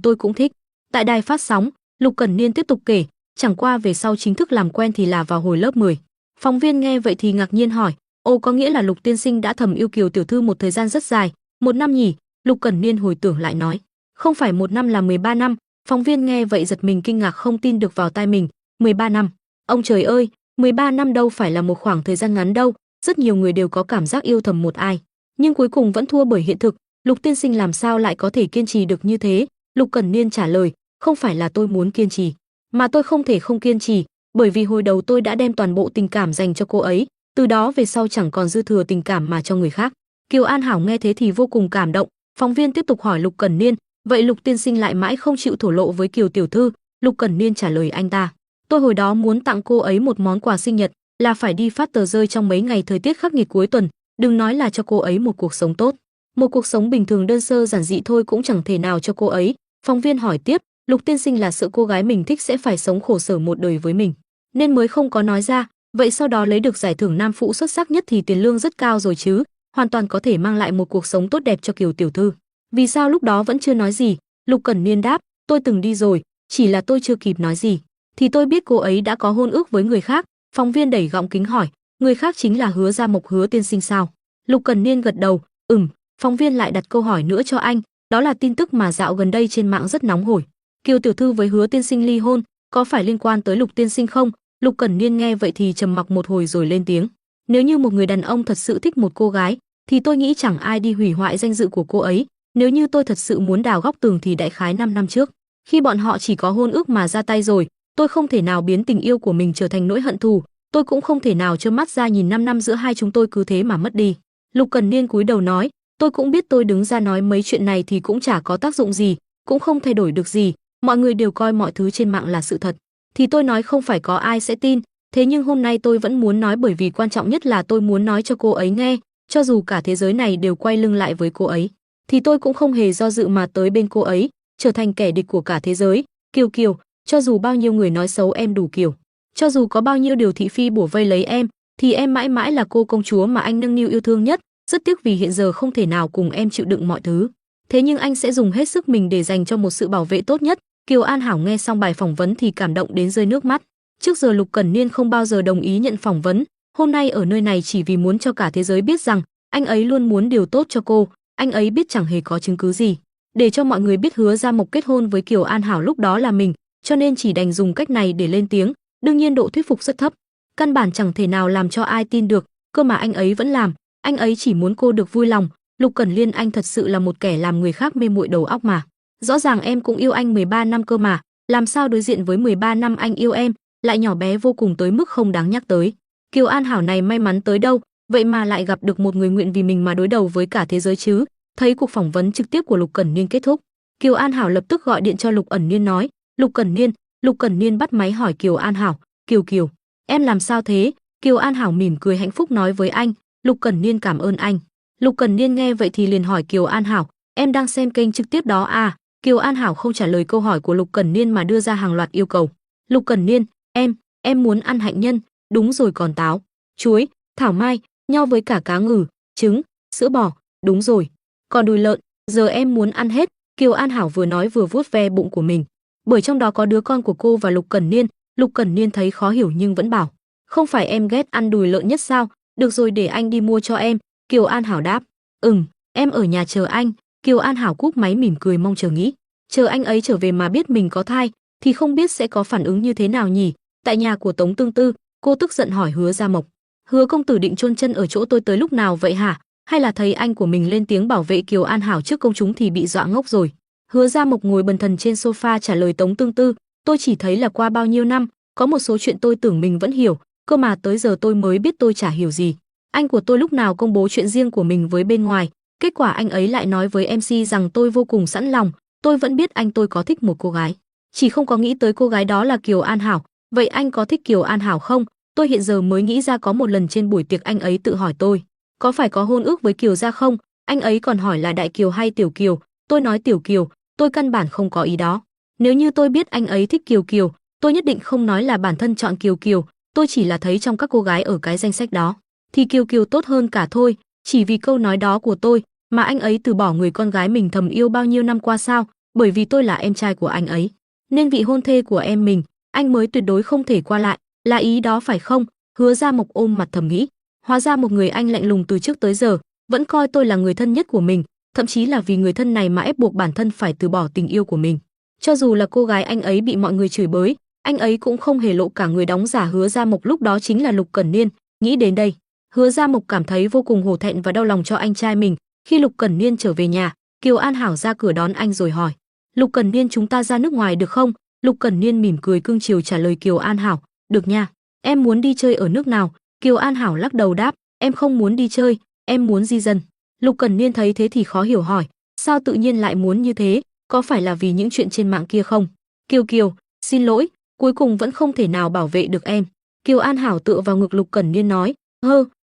tôi cũng thích. Tại đài phát sóng, Lục Cẩn Niên tiếp tục kể, chẳng qua về sau chính thức làm quen thì là vào hồi lớp 10. Phóng viên nghe vậy thì ngạc nhiên hỏi, ồ, có nghĩa là Lục tiên sinh đã thầm yêu Kiều tiểu thư một thời gian rất dài, 1 năm nhỉ? Lục Cẩn Niên hồi tưởng lại nói, không phải 1 năm là 13 năm. Phóng viên nghe vậy giật mình kinh ngạc không tin được vào tai mình, 13 năm. Ông trời ơi, 13 năm đâu phải là một khoảng thời gian ngắn đâu, rất nhiều người đều có cảm giác yêu thầm một ai, nhưng cuối cùng vẫn thua bởi hiện thực. Lục tiên sinh làm sao lại có thể kiên trì được như thế? Lục Cẩn Niên trả lời, không phải là tôi muốn kiên trì, mà tôi không thể không kiên trì, bởi vì hồi đầu tôi đã đem toàn bộ tình cảm dành cho cô ấy, từ đó về sau chẳng còn dư thừa tình cảm mà cho người khác. Kiều An Hảo nghe thế thì vô cùng cảm động. Phóng viên tiếp tục hỏi Lục Cẩn Niên, vậy Lục tiên sinh lại mãi không chịu thổ lộ với Kiều tiểu thư? Lục Cẩn Niên trả lời anh ta, tôi hồi đó muốn tặng cô ấy một món quà sinh nhật, là phải đi phát tờ rơi trong mấy ngày thời tiết khắc nghiệt cuối tuần, đừng nói là cho cô ấy một cuộc sống tốt, một cuộc sống bình thường đơn sơ giản dị thôi cũng chẳng thể nào cho cô ấy. Phóng viên hỏi tiếp, Lục tiên sinh là sợ cô gái mình thích sẽ phải sống khổ sở một đời với mình, nên mới không có nói ra. Vậy sau đó lấy được giải thưởng nam phụ xuất sắc nhất thì tiền lương rất cao rồi chứ, hoàn toàn có thể mang lại một cuộc sống tốt đẹp cho Kiều tiểu thư. Vì sao lúc đó vẫn chưa nói gì? Lục Cẩn Niên đáp, tôi từng đi rồi, chỉ là tôi chưa kịp nói gì thì tôi biết cô ấy đã có hôn ước với người khác. Phóng viên đẩy gọng kính hỏi, người khác chính là Hứa Gia Mộc Hứa tiên sinh sao? Lục Cẩn Niên gật đầu, Phóng viên lại đặt câu hỏi nữa cho anh, đó là tin tức mà dạo gần đây trên mạng rất nóng hổi. Kiều tiểu thư với Hứa tiên sinh ly hôn, có phải liên quan tới Lục tiên sinh không? Lục Cẩn Niên nghe vậy thì trầm mặc một hồi rồi lên tiếng, nếu như một người đàn ông thật sự thích một cô gái thì tôi nghĩ chẳng ai đi hủy hoại danh dự của cô ấy. Nếu như tôi thật sự muốn đào góc tường thì đại khái 5 năm trước, khi bọn họ chỉ có hôn ước mà ra tay rồi, tôi không thể nào biến tình yêu của mình trở thành nỗi hận thù, tôi cũng không thể nào trơ mắt ra nhìn 5 năm giữa hai chúng tôi cứ thế mà mất đi. Lục Cẩn Niên cúi đầu nói, tôi cũng biết tôi đứng ra nói mấy chuyện này thì cũng chả có tác dụng gì, cũng không thay đổi được gì, mọi người đều coi mọi thứ trên mạng là sự thật, thì tôi nói không phải có ai sẽ tin. Thế nhưng hôm nay tôi vẫn muốn nói, bởi vì quan trọng nhất là tôi muốn nói cho cô ấy nghe, cho dù cả thế giới này đều quay lưng lại với cô ấy, thì tôi cũng không hề do dự mà tới bên cô ấy, trở thành kẻ địch của cả thế giới. Kiều Kiều, cho dù bao nhiêu người nói xấu em đủ kiểu, cho dù có bao nhiêu điều thị phi bủa vây lấy em, thì em mãi mãi là cô công chúa mà anh nâng niu yêu thương nhất. Rất tiếc vì hiện giờ không thể nào cùng em chịu đựng mọi thứ, thế nhưng anh sẽ dùng hết sức mình để dành cho một sự bảo vệ tốt nhất. Kiều An Hảo nghe xong bài phỏng vấn thì cảm động đến rơi nước mắt. Trước giờ Lục Cẩn Niên không bao giờ đồng ý nhận phỏng vấn, hôm nay ở nơi này chỉ vì muốn cho cả thế giới biết rằng anh ấy luôn muốn điều tốt cho cô. Anh ấy biết chẳng hề có chứng cứ gì để cho mọi người biết Hứa Gia Mộc kết hôn với Kiều An Hảo lúc đó là mình, cho nên chỉ đành dùng cách này để lên tiếng. Đương nhiên độ thuyết phục rất thấp, căn bản chẳng thể nào làm cho ai tin được, cơ mà anh ấy vẫn làm. Anh ấy chỉ muốn cô được vui lòng. Lục Cẩn Niên, anh thật sự là một kẻ làm người khác mê muội đầu óc mà. Rõ ràng em cũng yêu anh 13 năm cơ mà, làm sao đối diện với 13 năm anh yêu em lại nhỏ bé vô cùng tới mức không đáng nhắc tới. Kiều An Hảo này may mắn tới đâu, vậy mà lại gặp được một người nguyện vì mình mà đối đầu với cả thế giới chứ. Thấy cuộc phỏng vấn trực tiếp của Lục Cẩn Niên kết thúc, Kiều An Hảo lập tức gọi điện cho Lục Cẩn Niên nói, Lục Cẩn Niên bắt máy hỏi Kiều An Hảo, Kiều Kiều, em làm sao thế? Kiều An Hảo mỉm cười hạnh phúc nói với anh, Lục Cẩn Niên cảm ơn anh. Lục Cẩn Niên nghe vậy thì liền hỏi Kiều An Hảo, em đang xem kênh trực tiếp đó à? Kiều An Hảo không trả lời câu hỏi của Lục Cẩn Niên mà đưa ra hàng loạt yêu cầu. Lục Cẩn Niên, em muốn ăn hạnh nhân, đúng rồi, còn táo, chuối, thảo mai, nho với cả cá ngừ, trứng, sữa bò, đúng rồi, còn đùi lợn, giờ em muốn ăn hết. Kiều An Hảo vừa nói vừa vuốt ve bụng của mình, bởi trong đó có đứa con của cô và Lục Cẩn Niên. Lục Cẩn Niên thấy khó hiểu nhưng vẫn bảo, không phải em ghét ăn đùi lợn nhất sao? Được rồi, để anh đi mua cho em. Kiều An Hảo đáp, em ở nhà chờ anh. Kiều An Hảo cúp máy mỉm cười mong chờ nghĩ, chờ anh ấy trở về mà biết mình có thai thì không biết sẽ có phản ứng như thế nào nhỉ. Tại nhà của Tống Tương Tư, cô tức giận hỏi Hứa Gia Mộc, Hứa công tử định chôn chân ở chỗ tôi tới lúc nào vậy hả? Hay là thấy anh của mình lên tiếng bảo vệ Kiều An Hảo trước công chúng thì bị dọa ngốc rồi? Hứa Gia Mộc ngồi bần thần trên sofa trả lời Tống Tương Tư, tôi chỉ thấy là qua bao nhiêu năm, có một số chuyện tôi tưởng mình vẫn hiểu, cơ mà tới giờ tôi mới biết tôi chả hiểu gì. Anh của tôi lúc nào công bố chuyện riêng của mình với bên ngoài, kết quả anh ấy lại nói với MC rằng tôi vô cùng sẵn lòng. Tôi vẫn biết anh tôi có thích một cô gái, chỉ không có nghĩ tới cô gái đó là Kiều An Hảo. Vậy anh có thích Kiều An Hảo không? Tôi hiện giờ mới nghĩ ra, có một lần trên buổi tiệc anh ấy tự hỏi tôi có phải có hôn ước với Kiều gia không. Anh ấy còn hỏi là Đại Kiều hay Tiểu Kiều. Tôi nói Tiểu Kiều, tôi căn bản không có ý đó. Nếu như tôi biết anh ấy thích Kiều Kiều, tôi nhất định không nói là bản thân chọn Kiều Kiều. Tôi chỉ là thấy trong các cô gái ở cái danh sách đó thì Kiều Kiều tốt hơn cả thôi. Chỉ vì câu nói đó của tôi mà anh ấy từ bỏ người con gái mình thầm yêu bao nhiêu năm qua sao? Bởi vì tôi là em trai của anh ấy, nên vị hôn thê của em mình, anh mới tuyệt đối không thể qua lại, là ý đó phải không? Hứa Gia Mộc ôm mặt thầm nghĩ, hóa ra một người anh lạnh lùng từ trước tới giờ, vẫn coi tôi là người thân nhất của mình, thậm chí là vì người thân này mà ép buộc bản thân phải từ bỏ tình yêu của mình. Cho dù là cô gái anh ấy bị mọi người chửi bới, anh ấy cũng không hề lộ cả người đóng giả. Hứa Gia Mộc lúc đó chính là Lục Cẩn Niên. Nghĩ đến đây, Hứa Gia Mộc cảm thấy vô cùng hổ thẹn và đau lòng cho anh trai mình. Khi Lục Cẩn Niên trở về nhà, Kiều An Hảo ra cửa đón anh rồi hỏi: "Lục Cẩn Niên, chúng ta ra nước ngoài được không?" Lục Cẩn Niên mỉm cười cưng chiều trả lời Kiều An Hảo: "Được nha, em muốn đi chơi ở nước nào?" Kiều An Hảo lắc đầu đáp: "Em không muốn đi chơi, em muốn di dân." Lục Cẩn Niên thấy thế thì khó hiểu hỏi: "Sao tự nhiên lại muốn như thế, có phải là vì những chuyện trên mạng kia không?" "Kiều Kiều, xin lỗi, cuối cùng vẫn không thể nào bảo vệ được em." Kiều An Hảo tựa vào ngực Lục Cẩn Niên nói: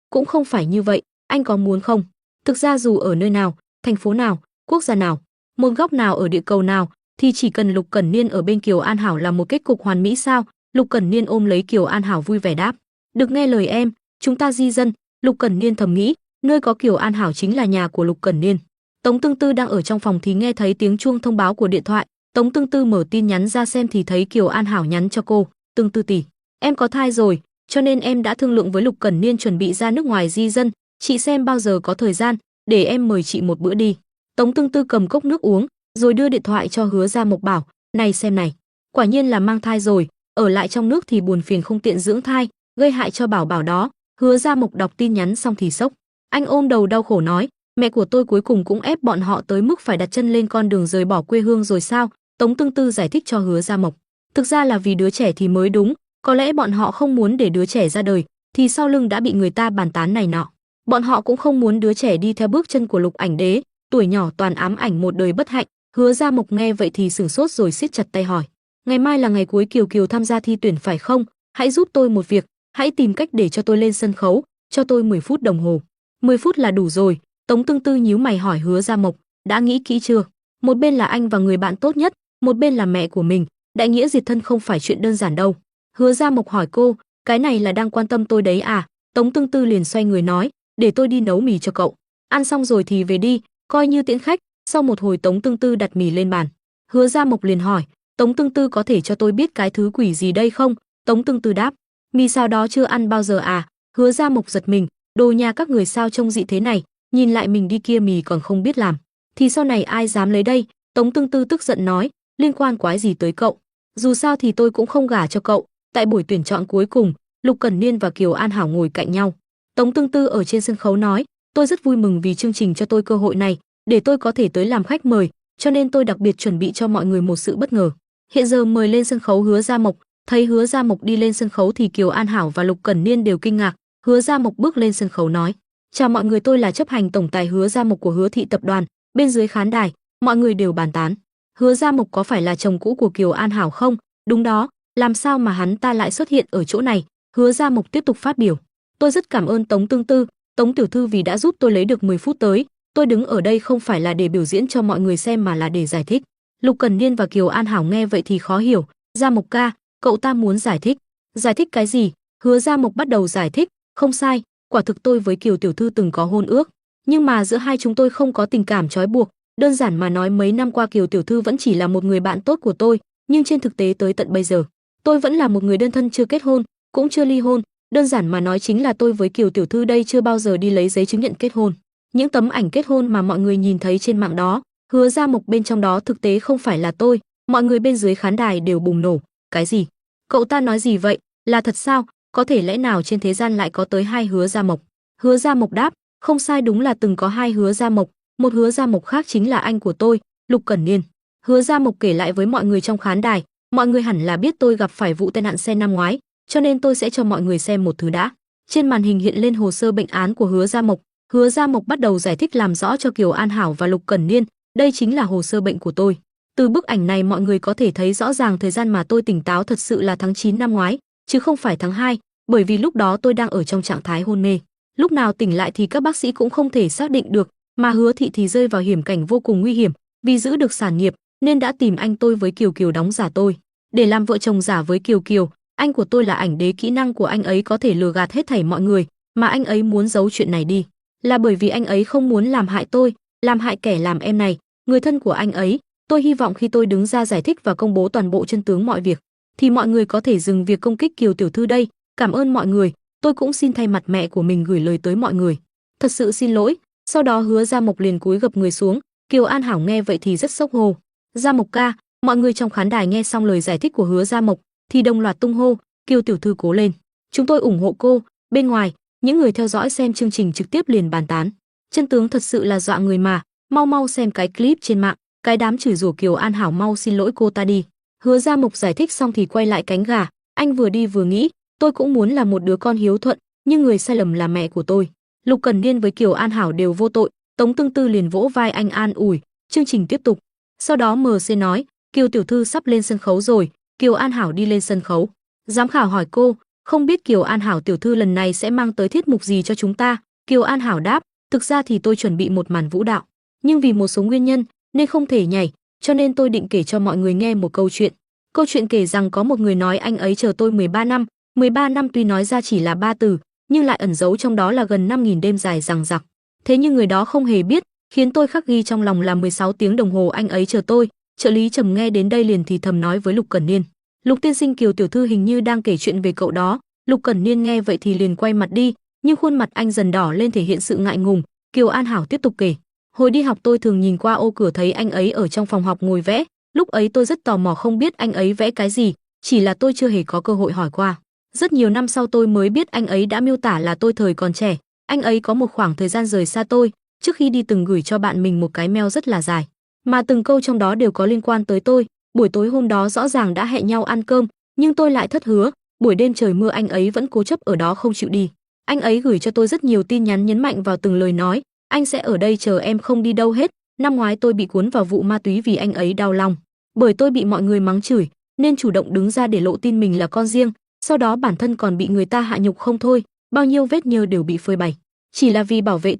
cũng không phải như vậy, anh có muốn không? Thực ra dù ở nơi nào, thành phố nào, quốc gia nào, một góc nào ở địa cầu nào, thì chỉ cần Lục Cẩn Niên ở bên Kiều An Hảo là một kết cục hoàn mỹ sao?" Lục Cẩn Niên ôm lấy Kiều An Hảo vui vẻ đáp: "Được, nghe lời em, chúng ta di dân." Lục Cẩn Niên thầm nghĩ, nơi có Kiều An Hảo chính là nhà của Lục Cẩn Niên. Tống Tương Tư đang ở trong phòng thì nghe thấy tiếng chuông thông báo của điện thoại. Tống Tương Tư mở tin nhắn ra xem thì thấy Kiều An Hảo nhắn cho cô: "Tương Tư tỷ, em có thai rồi, cho nên em đã thương lượng với Lục Cẩn Niên chuẩn bị ra nước ngoài di dân, chị xem bao giờ có thời gian để em mời chị một bữa đi." Tống Tương Tư cầm cốc nước uống, rồi đưa điện thoại cho Hứa Gia Mộc bảo: "Này xem này, quả nhiên là mang thai rồi, ở lại trong nước thì buồn phiền không tiện dưỡng thai, gây hại cho bảo bảo đó." Hứa Gia Mộc đọc tin nhắn xong thì sốc, anh ôm đầu đau khổ nói: "Mẹ của tôi cuối cùng cũng ép bọn họ tới mức phải đặt chân lên con đường rời bỏ quê hương rồi sao?" Tống Tương Tư giải thích cho Hứa Gia Mộc: "Thực ra là vì đứa trẻ thì mới đúng, có lẽ bọn họ không muốn để đứa trẻ ra đời, thì sau lưng đã bị người ta bàn tán này nọ. Bọn họ cũng không muốn đứa trẻ đi theo bước chân của Lục Ảnh Đế, tuổi nhỏ toàn ám ảnh một đời bất hạnh." Hứa Gia Mộc nghe vậy thì sửng sốt rồi siết chặt tay hỏi: "Ngày mai là ngày cuối Kiều Kiều tham gia thi tuyển phải không? Hãy giúp tôi một việc, hãy tìm cách để cho tôi lên sân khấu, cho tôi 10 phút đồng hồ." 10 phút là đủ rồi. Tống Tương Tư nhíu mày hỏi Hứa Gia Mộc: "Đã nghĩ kỹ chưa? Một bên là anh và người bạn tốt nhất, một bên là mẹ của mình, đại nghĩa diệt thân không phải chuyện đơn giản đâu." Hứa Gia Mộc hỏi cô: "Cái này là đang quan tâm tôi đấy à?" Tống Tương Tư liền xoay người nói: "Để tôi đi nấu mì cho cậu. Ăn xong rồi thì về đi, coi như tiễn khách." Sau một hồi Tống Tương Tư đặt mì lên bàn. Hứa Gia Mộc liền hỏi: "Tống Tương Tư, có thể cho tôi biết cái thứ quỷ gì đây không?" Tống Tương Tư đáp: "Mì sao đó chưa ăn bao giờ à?" Hứa Gia Mộc giật mình: "Đồ nhà các người sao trông dị thế này, nhìn lại mình đi kia mì còn không biết làm, thì sau này ai dám lấy đây?" Tống Tương Tư tức giận nói: "Liên quan quái gì tới cậu? Dù sao thì tôi cũng không gả cho cậu." Tại buổi tuyển chọn cuối cùng, Lục Cẩn Niên và Kiều An Hảo ngồi cạnh nhau. Tống Tương Tư ở trên sân khấu nói: "Tôi rất vui mừng vì chương trình cho tôi cơ hội này, để tôi có thể tới làm khách mời, cho nên tôi đặc biệt chuẩn bị cho mọi người một sự bất ngờ. Hiện giờ mời lên sân khấu Hứa Gia Mộc." Thấy Hứa Gia Mộc đi lên sân khấu thì Kiều An Hảo và Lục Cẩn Niên đều kinh ngạc. Hứa Gia Mộc bước lên sân khấu nói: "Chào mọi người, tôi là chấp hành tổng tài Hứa Gia Mộc của Hứa thị tập đoàn." Bên dưới khán đài, mọi người đều bàn tán: "Hứa Gia Mộc có phải là chồng cũ của Kiều An Hảo không? Đúng đó, làm sao mà hắn ta lại xuất hiện ở chỗ này?" Hứa Gia Mộc tiếp tục phát biểu: "Tôi rất cảm ơn Tống Tương Tư, Tống tiểu thư vì đã giúp tôi lấy được 10 phút tới. Tôi đứng ở đây không phải là để biểu diễn cho mọi người xem mà là để giải thích." Lục Cẩn Niên và Kiều An Hảo nghe vậy thì khó hiểu: "Gia Mộc ca, cậu ta muốn giải thích? Giải thích cái gì?" Hứa Gia Mộc bắt đầu giải thích: "Không sai, quả thực tôi với Kiều tiểu thư từng có hôn ước, nhưng mà giữa hai chúng tôi không có tình cảm trói buộc. Đơn giản mà nói, mấy năm qua Kiều tiểu thư vẫn chỉ là một người bạn tốt của tôi, nhưng trên thực tế tới tận bây giờ, tôi vẫn là một người đơn thân, chưa kết hôn, cũng chưa ly hôn. Đơn giản mà nói chính là tôi với Kiều tiểu thư đây chưa bao giờ đi lấy giấy chứng nhận kết hôn. Những tấm ảnh kết hôn mà mọi người nhìn thấy trên mạng đó, Hứa Gia Mộc bên trong đó thực tế không phải là tôi." Mọi người bên dưới khán đài đều bùng nổ: "Cái gì? Cậu ta nói gì vậy? Là thật sao? Có thể lẽ nào trên thế gian lại có tới hai Hứa Gia Mộc?" Hứa Gia Mộc đáp: "Không sai, đúng là từng có hai Hứa Gia Mộc, một Hứa Gia Mộc khác chính là anh của tôi, Lục Cẩn Niên." Hứa Gia Mộc kể lại với mọi người trong khán đài: "Mọi người hẳn là biết tôi gặp phải vụ tai nạn xe năm ngoái, cho nên tôi sẽ cho mọi người xem một thứ đã." Trên màn hình hiện lên hồ sơ bệnh án của Hứa Gia Mộc. Hứa Gia Mộc bắt đầu giải thích làm rõ cho Kiều An Hảo và Lục Cẩn Niên: "Đây chính là hồ sơ bệnh của tôi. Từ bức ảnh này mọi người có thể thấy rõ ràng thời gian mà tôi tỉnh táo thật sự là tháng 9 năm ngoái, chứ không phải tháng 2, bởi vì lúc đó tôi đang ở trong trạng thái hôn mê. Lúc nào tỉnh lại thì các bác sĩ cũng không thể xác định được, mà Hứa thị thì rơi vào hiểm cảnh vô cùng nguy hiểm, vì giữ được sản nghiệp nên đã tìm anh tôi với Kiều Kiều đóng giả tôi, để làm vợ chồng giả với Kiều Kiều. Anh của tôi là Ảnh Đế, kỹ năng của anh ấy có thể lừa gạt hết thảy mọi người, mà anh ấy muốn giấu chuyện này đi là bởi vì anh ấy không muốn làm hại tôi, làm hại kẻ làm em này, người thân của anh ấy. Tôi hy vọng khi tôi đứng ra giải thích và công bố toàn bộ chân tướng mọi việc, thì mọi người có thể dừng việc công kích Kiều tiểu thư đây. Cảm ơn mọi người, tôi cũng xin thay mặt mẹ của mình gửi lời tới mọi người. Thật sự xin lỗi. Sau đó Hứa Gia Mộc liền cúi gập người xuống. Kiều An Hảo nghe vậy thì rất sốc hô: Gia Mộc ca. Mọi người trong khán đài nghe xong lời giải thích của Hứa Gia Mộc thì đồng loạt tung hô: Kiều tiểu thư cố lên, chúng tôi ủng hộ cô. Bên ngoài, những người theo dõi xem chương trình trực tiếp liền bàn tán: chân tướng thật sự là dọa người mà, mau mau xem cái clip trên mạng. Cái đám chửi rủa Kiều An Hảo mau xin lỗi cô ta đi. Hứa Gia Mộc giải thích xong thì quay lại cánh gà, anh vừa đi vừa nghĩ, tôi cũng muốn là một đứa con hiếu thuận, nhưng người sai lầm là mẹ của tôi. Lục Cẩn Niên với Kiều An Hảo đều vô tội. Tống Tương Tư liền vỗ vai anh an ủi. Chương trình tiếp tục. Sau đó MC nói: Kiều tiểu thư sắp lên sân khấu rồi. Kiều An Hảo đi lên sân khấu. Giám khảo hỏi cô: không biết Kiều An Hảo tiểu thư lần này sẽ mang tới tiết mục gì cho chúng ta? Kiều An Hảo đáp: thực ra thì tôi chuẩn bị một màn vũ đạo, nhưng vì một số nguyên nhân nên không thể nhảy, cho nên tôi định kể cho mọi người nghe một câu chuyện. Câu chuyện kể rằng có một người nói anh ấy chờ tôi 13 năm. 13 năm tuy nói ra chỉ là 3 từ, nhưng lại ẩn giấu trong đó là gần 5.000 đêm dài dằng dặc. Thế nhưng người đó không hề biết, khiến tôi khắc ghi trong lòng là 16 tiếng đồng hồ anh ấy chờ tôi. Trợ lý Trầm nghe đến đây liền thì thầm nói với Lục Cẩn Niên: Lục tiên sinh, Kiều tiểu thư hình như đang kể chuyện về cậu đó. Lục Cẩn Niên nghe vậy thì liền quay mặt đi, nhưng khuôn mặt anh dần đỏ lên thể hiện sự ngại ngùng. Kiều An Hảo tiếp tục kể: hồi đi học tôi thường nhìn qua ô cửa thấy anh ấy ở trong phòng học ngồi vẽ. Lúc ấy tôi rất tò mò không biết anh ấy vẽ cái gì, chỉ là tôi chưa hề có cơ hội hỏi qua. Rất nhiều năm sau tôi mới biết anh ấy đã miêu tả là tôi thời còn trẻ, anh ấy có một khoảng thời gian rời xa tôi, trước khi đi từng gửi cho bạn mình một cái mail rất là dài, mà từng câu trong đó đều có liên quan tới tôi. Buổi tối hôm đó rõ ràng đã hẹn nhau ăn cơm, nhưng tôi lại thất hứa. Buổi đêm trời mưa anh ấy vẫn cố chấp ở đó không chịu đi. Anh ấy gửi cho tôi rất nhiều tin nhắn nhấn mạnh vào từng lời nói: anh sẽ ở đây chờ em không đi đâu hết. Năm ngoái tôi bị cuốn vào vụ ma túy vì anh ấy đau lòng, bởi tôi bị mọi người mắng chửi nên chủ động đứng ra để lộ tin mình là con riêng. Sau đó bản thân còn bị người ta hạ nhục không thôi, bao nhiêu vết nhơ đều bị phơi bày. Chỉ là vì bảo vệ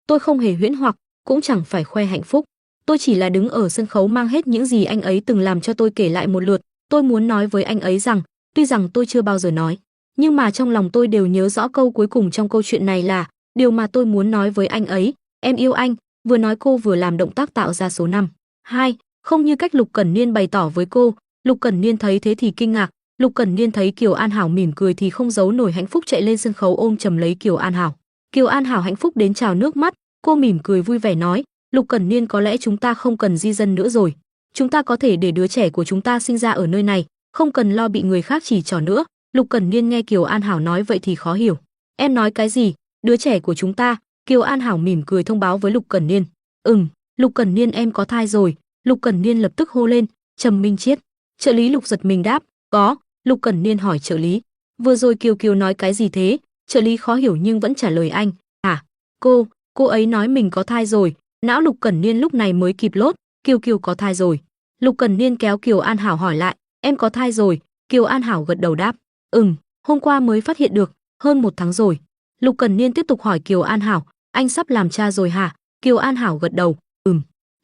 tôi không hề huyễn hoặc, cũng chẳng phải khoe hạnh phúc. Tôi chỉ là đứng ở sân khấu mang hết những gì anh ấy từng làm cho tôi kể lại một lượt. Tôi muốn nói với anh ấy rằng, tuy rằng tôi chưa bao giờ nói, nhưng mà trong lòng tôi đều nhớ rõ câu cuối cùng trong câu chuyện này là điều mà tôi muốn nói với anh ấy: em yêu anh. Vừa nói cô vừa làm động tác tạo ra số 5. 2, không như cách Lục Cẩn Niên bày tỏ với cô. Lục Cẩn Niên thấy thế thì kinh ngạc. Lục Cẩn Niên thấy Kiều An Hảo mỉm cười thì không giấu nổi hạnh phúc, chạy lên sân khấu ôm chầm lấy Kiều An Hảo. Kiều An Hảo hạnh phúc đến trào nước mắt, cô mỉm cười vui vẻ nói: Lục Cẩn Niên, có lẽ chúng ta không cần di dân nữa rồi. Chúng ta có thể để đứa trẻ của chúng ta sinh ra ở nơi này, không cần lo bị người khác chỉ trỏ nữa. Lục Cẩn Niên nghe Kiều An Hảo nói vậy thì khó hiểu. Em nói cái gì? Đứa trẻ của chúng ta? Kiều An Hảo mỉm cười thông báo với Lục Cẩn Niên. Lục Cẩn Niên, em có thai rồi. Lục Cẩn Niên lập tức hô lên. Trầm Minh Chiết. Trợ lý Lục giật mình đáp: có. Lục Cẩn Niên hỏi trợ lý: vừa rồi Kiều Kiều nói cái gì thế? Trợ lý khó hiểu nhưng vẫn trả lời anh: à, cô ấy nói mình có thai rồi. Não Lục Cẩn Niên lúc này mới kịp lốt: Kiều Kiều có thai rồi. Lục Cẩn Niên kéo Kiều An Hảo hỏi lại: em có thai rồi? Kiều An Hảo gật đầu đáp: hôm qua mới phát hiện được, hơn 1 tháng rồi. Lục Cẩn Niên tiếp tục hỏi Kiều An Hảo: anh sắp làm cha rồi hả? Kiều An Hảo gật đầu: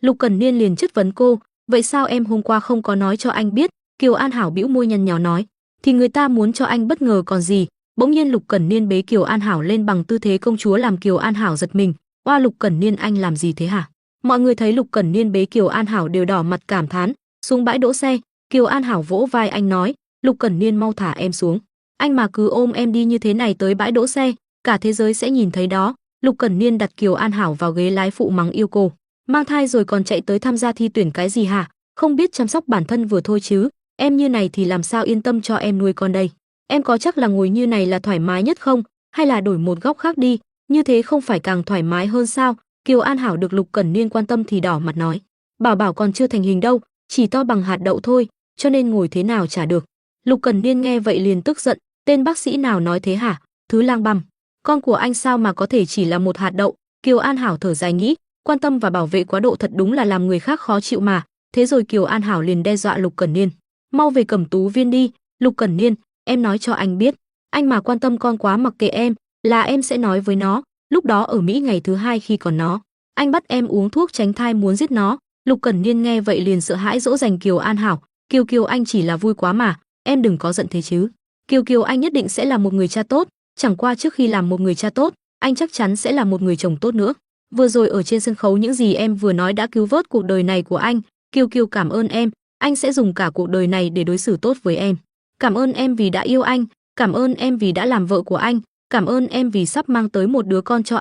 Lục Cẩn Niên liền chất vấn cô: vậy sao em hôm qua không có nói cho anh biết? Kiều An Hảo bĩu môi nhăn nhó nói: thì người ta muốn cho anh bất ngờ còn gì. Bỗng nhiên Lục Cẩn Niên bế Kiều An Hảo lên bằng tư thế công chúa làm Kiều An Hảo giật mình. Oa, Lục Cẩn Niên, anh làm gì thế hả? Mọi người thấy Lục Cẩn Niên bế Kiều An Hảo đều đỏ mặt cảm thán. Xuống bãi đỗ xe, Kiều An Hảo vỗ vai anh nói: Lục Cẩn Niên, mau thả em xuống. Anh mà cứ ôm em đi như thế này tới bãi đỗ xe, cả thế giới sẽ nhìn thấy đó. Lục Cẩn Niên đặt Kiều An Hảo vào ghế lái phụ mắng yêu cô: mang thai rồi còn chạy tới tham gia thi tuyển cái gì hả? Không biết chăm sóc bản thân vừa thôi chứ. Em như này thì làm sao yên tâm cho em nuôi con đây? Em có chắc là ngồi như này là thoải mái nhất không? Hay là đổi một góc khác đi, như thế không phải càng thoải mái hơn sao? Kiều An Hảo được Lục Cẩn Niên quan tâm thì đỏ mặt nói: Bảo Bảo còn chưa thành hình đâu, chỉ to bằng hạt đậu thôi, cho nên ngồi thế nào chả được. Lục Cẩn Niên nghe vậy liền tức giận: tên bác sĩ nào nói thế hả? Thứ lang băm, con của anh sao mà có thể chỉ là một hạt đậu? Kiều An Hảo thở dài nghĩ, quan tâm và bảo vệ quá độ thật đúng là làm người khác khó chịu mà. Thế rồi Kiều An Hảo liền đe dọa Lục Cẩn Niên: mau về Cẩm Tú Viên đi. Lục Cẩn Niên, em nói cho anh biết, anh mà quan tâm con quá mặc kệ em, là em sẽ nói với nó. Lúc đó ở Mỹ ngày thứ 2 khi còn nó, anh bắt em uống thuốc tránh thai muốn giết nó. Lục Cẩn Niên nghe vậy liền sợ hãi dỗ dành Kiều An Hảo: Kiều Kiều, anh chỉ là vui quá mà, em đừng có giận thế chứ. Kiều Kiều, anh nhất định sẽ là một người cha tốt, chẳng qua trước khi làm một người cha tốt, anh chắc chắn sẽ là một người chồng tốt nữa. Vừa rồi ở trên sân khấu những gì em vừa nói đã cứu vớt cuộc đời này của anh. Kiều Kiều cảm ơn em, anh sẽ dùng cả cuộc đời này để đối xử tốt với em. Cảm ơn em vì đã yêu anh, cảm ơn em vì đã làm vợ của anh, cảm ơn em vì sắp mang tới một đứa con cho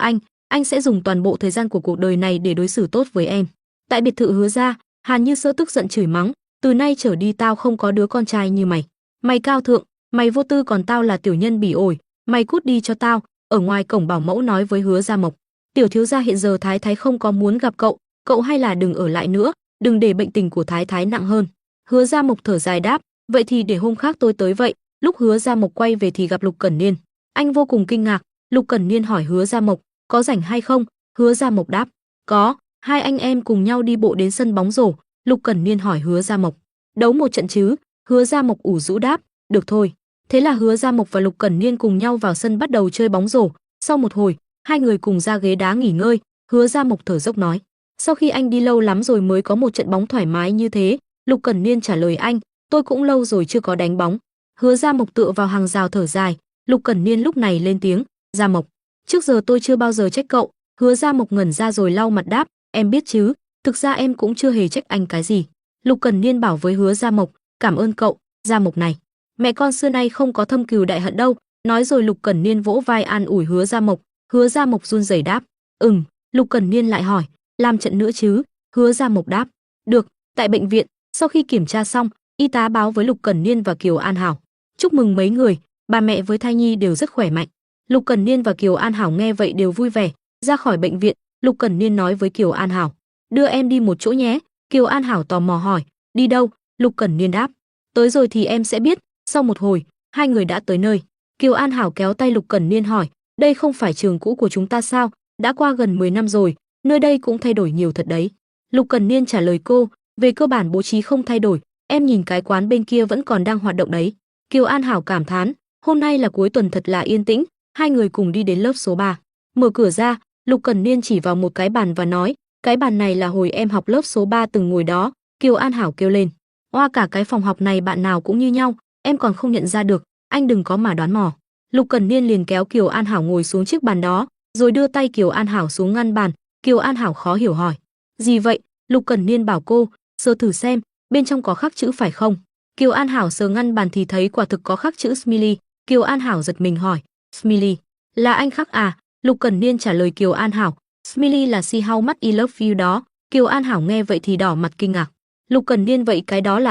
anh sẽ dùng toàn bộ thời gian của cuộc đời này để đối xử tốt với em. Tại biệt thự Hứa gia, Hàn Như Sơ tức giận chửi mắng, từ nay trở đi tao không có đứa con trai như mày. Mày cao thượng, mày vô tư, còn tao là tiểu nhân bỉ ổi, mày cút đi cho tao. Ở ngoài cổng bảo mẫu nói với Hứa Gia Mộc, tiểu thiếu gia hiện giờ thái thái không có muốn gặp cậu hay là đừng ở lại nữa, đừng để bệnh tình của thái thái nặng hơn. Hứa Gia Mộc thở dài đáp, vậy thì để hôm khác tôi tới vậy. Lúc Hứa Gia Mộc quay về thì gặp Lục Cẩn Niên. Anh vô cùng kinh ngạc. Lục Cẩn Niên hỏi Hứa Gia Mộc, có rảnh hay không? Hứa Gia Mộc đáp, có. Hai anh em cùng nhau đi bộ đến sân bóng rổ. Lục Cẩn Niên hỏi Hứa Gia Mộc, đấu một trận chứ? Hứa Gia Mộc ủ rũ đáp, được thôi. Thế là Hứa Gia Mộc và Lục Cẩn Niên cùng nhau vào sân bắt đầu chơi bóng rổ. Sau một hồi, hai người cùng ra ghế đá nghỉ ngơi. Hứa Gia Mộc thở dốc nói, sau khi anh đi lâu lắm rồi mới có một trận bóng thoải mái như thế. Lục Cẩn Niên trả lời anh, tôi cũng lâu rồi chưa có đánh bóng. Hứa Gia Mộc tựa vào hàng rào thở dài. Lục Cẩn Niên lúc này lên tiếng, Gia Mộc, trước giờ tôi chưa bao giờ trách cậu. Hứa Gia Mộc ngẩn ra rồi lau mặt đáp, em biết chứ, thực ra em cũng chưa hề trách anh cái gì. Lục Cẩn Niên bảo với Hứa Gia Mộc, cảm ơn cậu, Gia Mộc này. Mẹ con xưa nay không có thâm cừu đại hận đâu. Nói rồi Lục Cẩn Niên vỗ vai an ủi Hứa Gia Mộc. Hứa Gia Mộc run rẩy đáp, Lục Cẩn Niên lại hỏi, làm trận nữa chứ? Hứa Gia Mộc đáp, được. Tại bệnh viện, sau khi kiểm tra xong, y tá báo với Lục Cẩn Niên và Kiều An Hảo, chúc mừng mấy người, bà mẹ với thai nhi đều rất khỏe mạnh. Lục Cẩn Niên và Kiều An Hảo nghe vậy đều vui vẻ. Ra khỏi bệnh viện, Lục Cẩn Niên nói với Kiều An Hảo, đưa em đi một chỗ nhé. Kiều An Hảo tò mò hỏi, đi đâu? Lục Cẩn Niên đáp, tới rồi thì em sẽ biết. Sau một hồi, hai người đã tới nơi. Kiều An Hảo kéo tay Lục Cẩn Niên hỏi, đây không phải trường cũ của chúng ta sao? Đã qua gần 10 năm rồi, nơi đây cũng thay đổi nhiều thật đấy. Lục Cẩn Niên trả lời cô, về cơ bản bố trí không thay đổi, em nhìn cái quán bên kia vẫn còn đang hoạt động đấy. Kiều An Hảo cảm thán, hôm nay là cuối tuần thật là yên tĩnh. Hai người cùng đi đến lớp số 3. Mở cửa ra, Lục Cẩn Niên chỉ vào một cái bàn và nói, cái bàn này là hồi em học lớp số 3 từng ngồi đó. Kiều An Hảo kêu lên, oa, cả cái phòng học này bạn nào cũng như nhau, em còn không nhận ra được, anh đừng có mà đoán mò. Lục Cẩn Niên liền kéo Kiều An Hảo ngồi xuống chiếc bàn đó, rồi đưa tay Kiều An Hảo xuống ngăn bàn. Kiều An Hảo khó hiểu hỏi, gì vậy? Lục Cẩn Niên bảo cô, sờ thử xem, bên trong có khắc chữ phải không? Kiều An Hảo sờ ngăn bàn thì thấy quả thực có khắc chữ Smiley. Kiều An Hảo giật mình hỏi, Smiley, là anh khắc à? Lục Cẩn Niên trả lời Kiều An Hảo, Smiley là See How Much I Love You đó. Kiều An Hảo nghe vậy thì đỏ mặt kinh ngạc. Lục Cẩn Niên, vậy cái đó là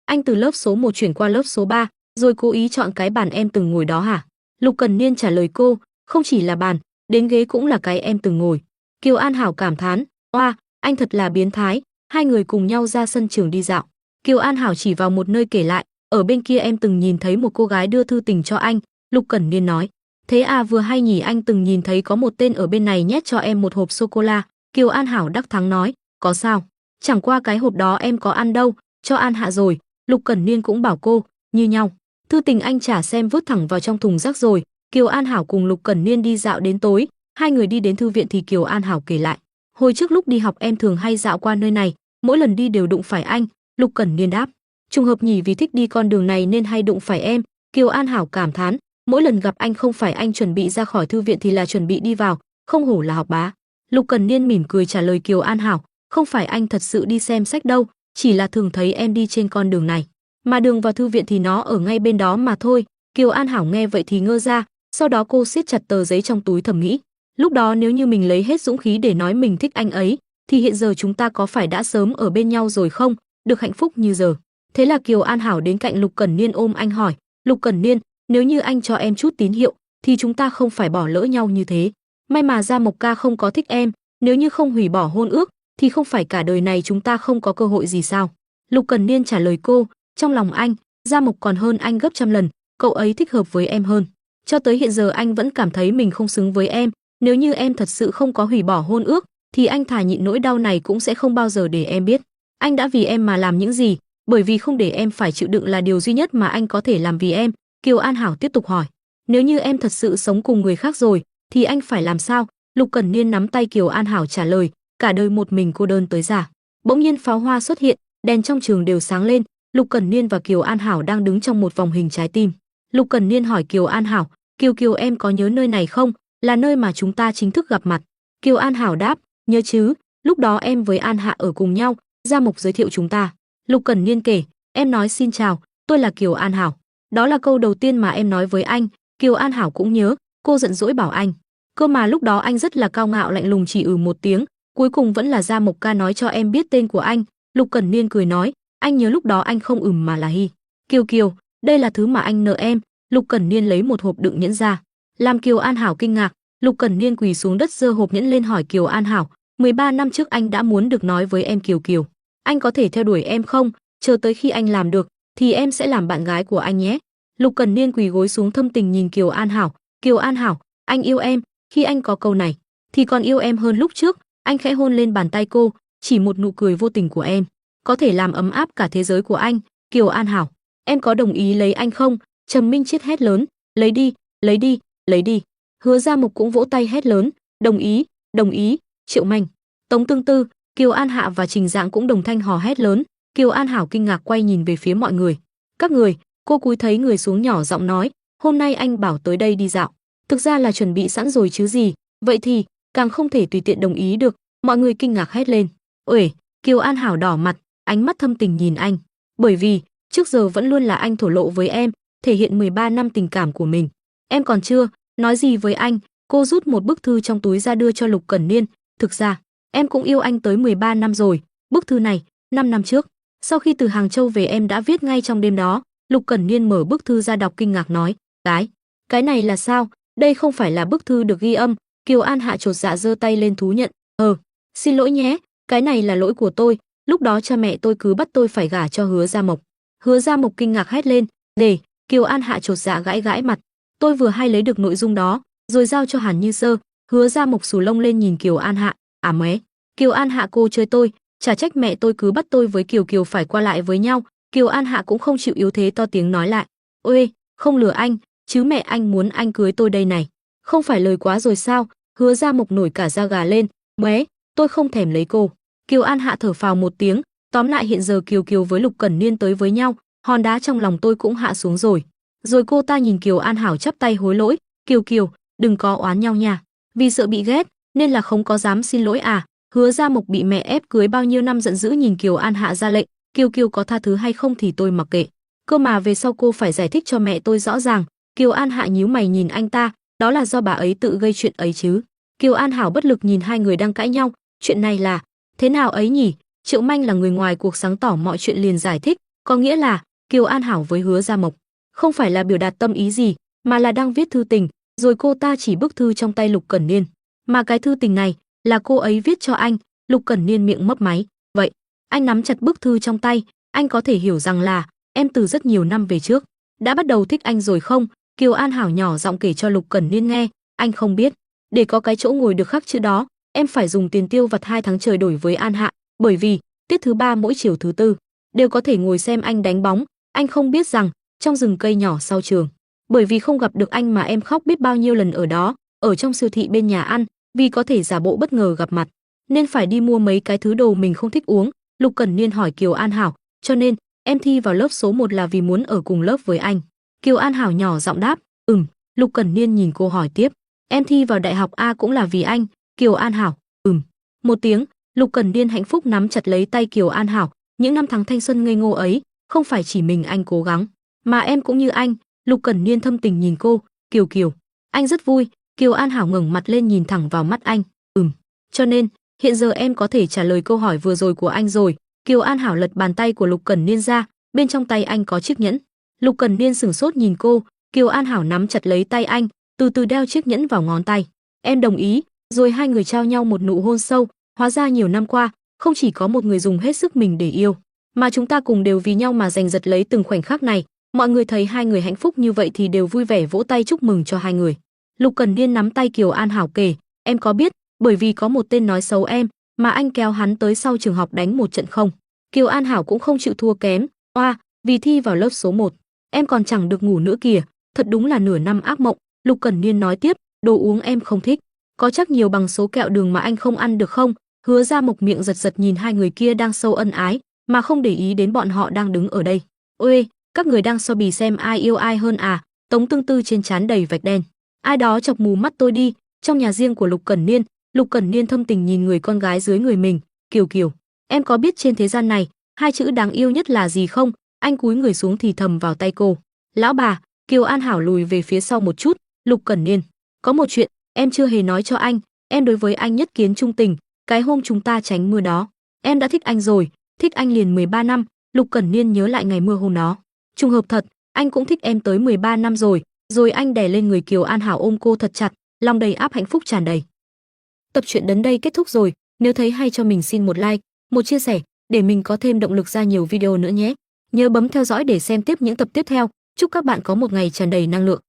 anh từ lớp số 1 chuyển qua lớp số 3, rồi cố ý chọn cái bàn em từng ngồi đó hả? Lục Cẩn Niên trả lời cô, không chỉ là bàn, đến ghế cũng là cái em từng ngồi. Kiều An Hảo cảm thán, oa, anh thật là biến thái. Hai người cùng nhau ra sân trường đi dạo. Kiều An Hảo chỉ vào một nơi kể lại, ở bên kia em từng nhìn thấy một cô gái đưa thư tình cho anh. Lục Cẩn Niên nói, thế à, vừa hay nhỉ, anh từng nhìn thấy có một tên ở bên này nhét cho em một hộp sô cô la. Kiều An Hảo đắc thắng nói, có sao? Chẳng qua cái hộp đó em có ăn đâu, cho An Hạ rồi. Lục Cẩn Niên cũng bảo cô, như nhau. Thư tình anh trả xem vứt thẳng vào trong thùng rác rồi. Kiều An Hảo cùng Lục Cẩn Niên đi dạo đến tối. Hai người đi đến thư viện thì Kiều An Hảo kể lại, hồi trước lúc đi học em thường hay dạo qua nơi này, mỗi lần đi đều đụng phải anh. Lục Cẩn Niên đáp, trùng hợp nhỉ, vì thích đi con đường này nên hay đụng phải em. Kiều An Hảo cảm thán, mỗi lần gặp anh không phải anh chuẩn bị ra khỏi thư viện thì là chuẩn bị đi vào, không hổ là học bá. Lục Cẩn Niên mỉm cười trả lời Kiều An Hảo, không phải anh thật sự đi xem sách đâu, chỉ là thường thấy em đi trên con đường này, mà đường vào thư viện thì nó ở ngay bên đó mà thôi. Kiều An Hảo nghe vậy thì ngơ ra, sau đó cô siết chặt tờ giấy trong túi thầm nghĩ, lúc đó nếu như mình lấy hết dũng khí để nói mình thích anh ấy, thì hiện giờ chúng ta có phải đã sớm ở bên nhau rồi không, được hạnh phúc như giờ. Thế là Kiều An Hảo đến cạnh Lục Cẩn Niên ôm anh hỏi, Lục Cẩn Niên, nếu như anh cho em chút tín hiệu, thì chúng ta không phải bỏ lỡ nhau như thế. May mà Gia Mộc ca không có thích em, nếu như không hủy bỏ hôn ước, thì không phải cả đời này chúng ta không có cơ hội gì sao? Lục Cẩn Niên trả lời cô, trong lòng anh, Gia Mộc còn hơn anh gấp trăm lần, cậu ấy thích hợp với em hơn. Cho tới hiện giờ anh vẫn cảm thấy mình không xứng với em, nếu như em thật sự không có hủy bỏ hôn ước, thì anh thà nhịn nỗi đau này cũng sẽ không bao giờ để em biết anh đã vì em mà làm những gì, bởi vì không để em phải chịu đựng là điều duy nhất mà anh có thể làm vì em. Kiều An Hảo tiếp tục hỏi, nếu như em thật sự sống cùng người khác rồi, thì anh phải làm sao? Lục Cẩn Niên nắm tay Kiều An Hảo trả lời, cả đời một mình cô đơn tới già. Bỗng nhiên pháo hoa xuất hiện, đèn trong trường đều sáng lên. Lục Cẩn Niên và Kiều An Hảo đang đứng trong một vòng hình trái tim. Lục Cẩn Niên hỏi Kiều An Hảo, Kiều Kiều em có nhớ nơi này không? Là nơi mà chúng ta chính thức gặp mặt. Kiều An Hảo đáp, nhớ chứ, lúc đó em với An Hạ ở cùng nhau, Gia Mộc giới thiệu chúng ta. Lục Cẩn Niên kể, em nói xin chào, tôi là Kiều An Hảo. Đó là câu đầu tiên mà em nói với anh. Kiều An Hảo cũng nhớ, cô giận dỗi bảo anh. Cơ mà lúc đó anh rất là cao ngạo lạnh lùng chỉ một tiếng, cuối cùng vẫn là Gia Mộc ca nói cho em biết tên của anh. Lục Cẩn Niên cười nói, anh nhớ lúc đó anh không mà là hi. Kiều Kiều, đây là thứ mà anh nợ em. Lục Cẩn Niên lấy một hộp đựng nhẫn ra. Làm Kiều An Hảo kinh ngạc, Lục Cẩn Niên quỳ xuống đất giơ hộp nhẫn lên hỏi Kiều An Hảo, 13 năm trước anh đã muốn được nói với em Kiều Kiều, anh có thể theo đuổi em không? Chờ tới khi anh làm được thì em sẽ làm bạn gái của anh nhé. Lục Cẩn Niên quỳ gối xuống thâm tình nhìn Kiều An Hảo, Kiều An Hảo, anh yêu em, khi anh có câu này thì còn yêu em hơn lúc trước. Anh khẽ hôn lên bàn tay cô, chỉ một nụ cười vô tình của em có thể làm ấm áp cả thế giới của anh. Kiều An Hảo, em có đồng ý lấy anh không? Trầm Minh Chết hét lớn, lấy đi, lấy đi, lấy đi. Hứa Gia Mộc cũng vỗ tay hét lớn, đồng ý, đồng ý. Triệu Manh, Tống Tương Tư, Kiều An Hạ và Trình Dạng cũng đồng thanh hò hét lớn. Kiều An Hảo kinh ngạc quay nhìn về phía mọi người. Các người, cô cúi thấy người xuống nhỏ giọng nói, hôm nay anh bảo tới đây đi dạo, thực ra là chuẩn bị sẵn rồi chứ gì, vậy thì càng không thể tùy tiện đồng ý được. Mọi người kinh ngạc hét lên. Uể, Kiều An Hảo đỏ mặt, ánh mắt thâm tình nhìn anh, bởi vì trước giờ vẫn luôn là anh thổ lộ với em, thể hiện 13 năm tình cảm của mình. Em còn chưa nói gì với anh. Cô rút một bức thư trong túi ra đưa cho Lục Cẩn Niên. Thực ra em cũng yêu anh tới 13 năm rồi. Bức thư này 5 năm trước, sau khi từ Hàng Châu về em đã viết ngay trong đêm đó. Lục Cẩn Niên mở bức thư ra đọc kinh ngạc nói, cái này là sao? Đây không phải là bức thư được ghi âm. Kiều An Hạ chột dạ giơ tay lên thú nhận. Xin lỗi nhé, cái này là lỗi của tôi, lúc đó cha mẹ tôi cứ bắt tôi phải gả cho Hứa Gia Mộc. Hứa Gia Mộc kinh ngạc hét lên, để. Kiều An Hạ chột dạ gãi gãi mặt, tôi vừa hay lấy được nội dung đó rồi giao cho Hàn Như Sơ. Hứa Gia Mộc xù lông lên nhìn Kiều An Hạ, mé, Kiều An Hạ cô chơi tôi, chả trách mẹ tôi cứ bắt tôi với Kiều Kiều phải qua lại với nhau. Kiều An Hạ cũng không chịu yếu thế to tiếng nói lại, ôi, không lừa anh, chứ mẹ anh muốn anh cưới tôi đây này, không phải lời quá rồi sao? Hứa Gia Mộc nổi cả da gà lên, mé, tôi không thèm lấy cô. Kiều An Hạ thở phào một tiếng, tóm lại hiện giờ Kiều Kiều với Lục Cẩn Niên tới với nhau, hòn đá trong lòng tôi cũng hạ xuống rồi. Rồi cô ta nhìn Kiều An Hảo chắp tay hối lỗi, Kiều Kiều, đừng có oán nhau nha, vì sợ bị ghét nên là không có dám xin lỗi à? Hứa Gia Mộc bị mẹ ép cưới bao nhiêu năm giận dữ nhìn Kiều An Hạ ra lệnh, Kiều Kiều có tha thứ hay không thì tôi mặc kệ, cơ mà về sau cô phải giải thích cho mẹ tôi rõ ràng. Kiều An Hạ nhíu mày nhìn anh ta, đó là do bà ấy tự gây chuyện ấy chứ. Kiều An Hảo bất lực nhìn hai người đang cãi nhau, chuyện này là thế nào ấy nhỉ? Triệu Manh là người ngoài cuộc sáng tỏ mọi chuyện liền giải thích, có nghĩa là Kiều An Hảo với Hứa Gia Mộc không phải là biểu đạt tâm ý gì, mà là đang viết thư tình, rồi cô ta chỉ bức thư trong tay Lục Cẩn Niên, mà cái thư tình này là cô ấy viết cho anh. Lục Cẩn Niên miệng mấp máy, vậy anh nắm chặt bức thư trong tay, anh có thể hiểu rằng là em từ rất nhiều năm về trước đã bắt đầu thích anh rồi không? Kiều An Hảo nhỏ giọng kể cho Lục Cẩn Niên nghe, anh không biết, để có cái chỗ ngồi được khắc chữ đó, em phải dùng tiền tiêu vặt 2 tháng trời đổi với An Hạ, bởi vì tiết thứ 3 mỗi chiều thứ tư đều có thể ngồi xem anh đánh bóng. Anh không biết rằng trong rừng cây nhỏ sau trường, bởi vì không gặp được anh mà em khóc biết bao nhiêu lần ở đó, ở trong siêu thị bên nhà ăn, vì có thể giả bộ bất ngờ gặp mặt nên phải đi mua mấy cái thứ đồ mình không thích uống. Lục Cẩn Niên hỏi Kiều An Hảo, cho nên em thi vào lớp số 1 là vì muốn ở cùng lớp với anh. Kiều An Hảo nhỏ giọng đáp, Lục Cẩn Niên nhìn cô hỏi tiếp, em thi vào đại học A cũng là vì anh? Kiều An Hảo, một tiếng. Lục Cẩn Niên hạnh phúc nắm chặt lấy tay Kiều An Hảo, những năm tháng thanh xuân ngây ngô ấy, không phải chỉ mình anh cố gắng, mà em cũng như anh. Lục Cẩn Niên thâm tình nhìn cô, Kiều Kiều, anh rất vui. Kiều An Hảo ngẩng mặt lên nhìn thẳng vào mắt anh, cho nên hiện giờ em có thể trả lời câu hỏi vừa rồi của anh rồi. Kiều An Hảo lật bàn tay của Lục Cẩn Niên ra, bên trong tay anh có chiếc nhẫn. Lục Cẩn Niên sửng sốt nhìn cô, Kiều An Hảo nắm chặt lấy tay anh, từ từ đeo chiếc nhẫn vào ngón tay. Em đồng ý. Rồi hai người trao nhau một nụ hôn sâu. Hóa ra nhiều năm qua, không chỉ có một người dùng hết sức mình để yêu, mà chúng ta cùng đều vì nhau mà giành giật lấy từng khoảnh khắc này. Mọi người thấy hai người hạnh phúc như vậy thì đều vui vẻ vỗ tay chúc mừng cho hai người. Lục Cẩn Niên nắm tay Kiều An Hảo kể, em có biết bởi vì có một tên nói xấu em mà anh kéo hắn tới sau trường học đánh một trận không? Kiều An Hảo cũng không chịu thua kém, vì thi vào lớp số 1, em còn chẳng được ngủ nữa kìa, thật đúng là nửa năm ác mộng. Lục Cẩn Niên nói tiếp, đồ uống em không thích, có chắc nhiều bằng số kẹo đường mà anh không ăn được không? Hứa Gia Mộc miệng giật giật nhìn hai người kia đang sâu ân ái, mà không để ý đến bọn họ đang đứng ở đây. Ôi, các người đang so bì xem ai yêu ai hơn à? Tống Tương Tư trên trán đầy vạch đen. Ai đó chọc mù mắt tôi đi. Trong nhà riêng của Lục Cẩn Niên, Lục Cẩn Niên thâm tình nhìn người con gái dưới người mình, Kiều Kiều, em có biết trên thế gian này, hai chữ đáng yêu nhất là gì không? Anh cúi người xuống thì thầm vào tay cô. Lão bà, Kiều An Hảo lùi về phía sau một chút, Lục Cẩn Niên, có một chuyện, em chưa hề nói cho anh, em đối với anh nhất kiến trung tình, cái hôm chúng ta tránh mưa đó, em đã thích anh rồi, thích anh liền 13 năm, Lục Cẩn Niên nhớ lại ngày mưa hôm đó. Trùng hợp thật, anh cũng thích em tới 13 năm rồi, rồi anh đè lên người Kiều An Hảo ôm cô thật chặt, lòng đầy áp hạnh phúc tràn đầy. Tập truyện đến đây kết thúc rồi, nếu thấy hay cho mình xin một like, một chia sẻ để mình có thêm động lực ra nhiều video nữa nhé. Nhớ bấm theo dõi để xem tiếp những tập tiếp theo. Chúc các bạn có một ngày tràn đầy năng lượng.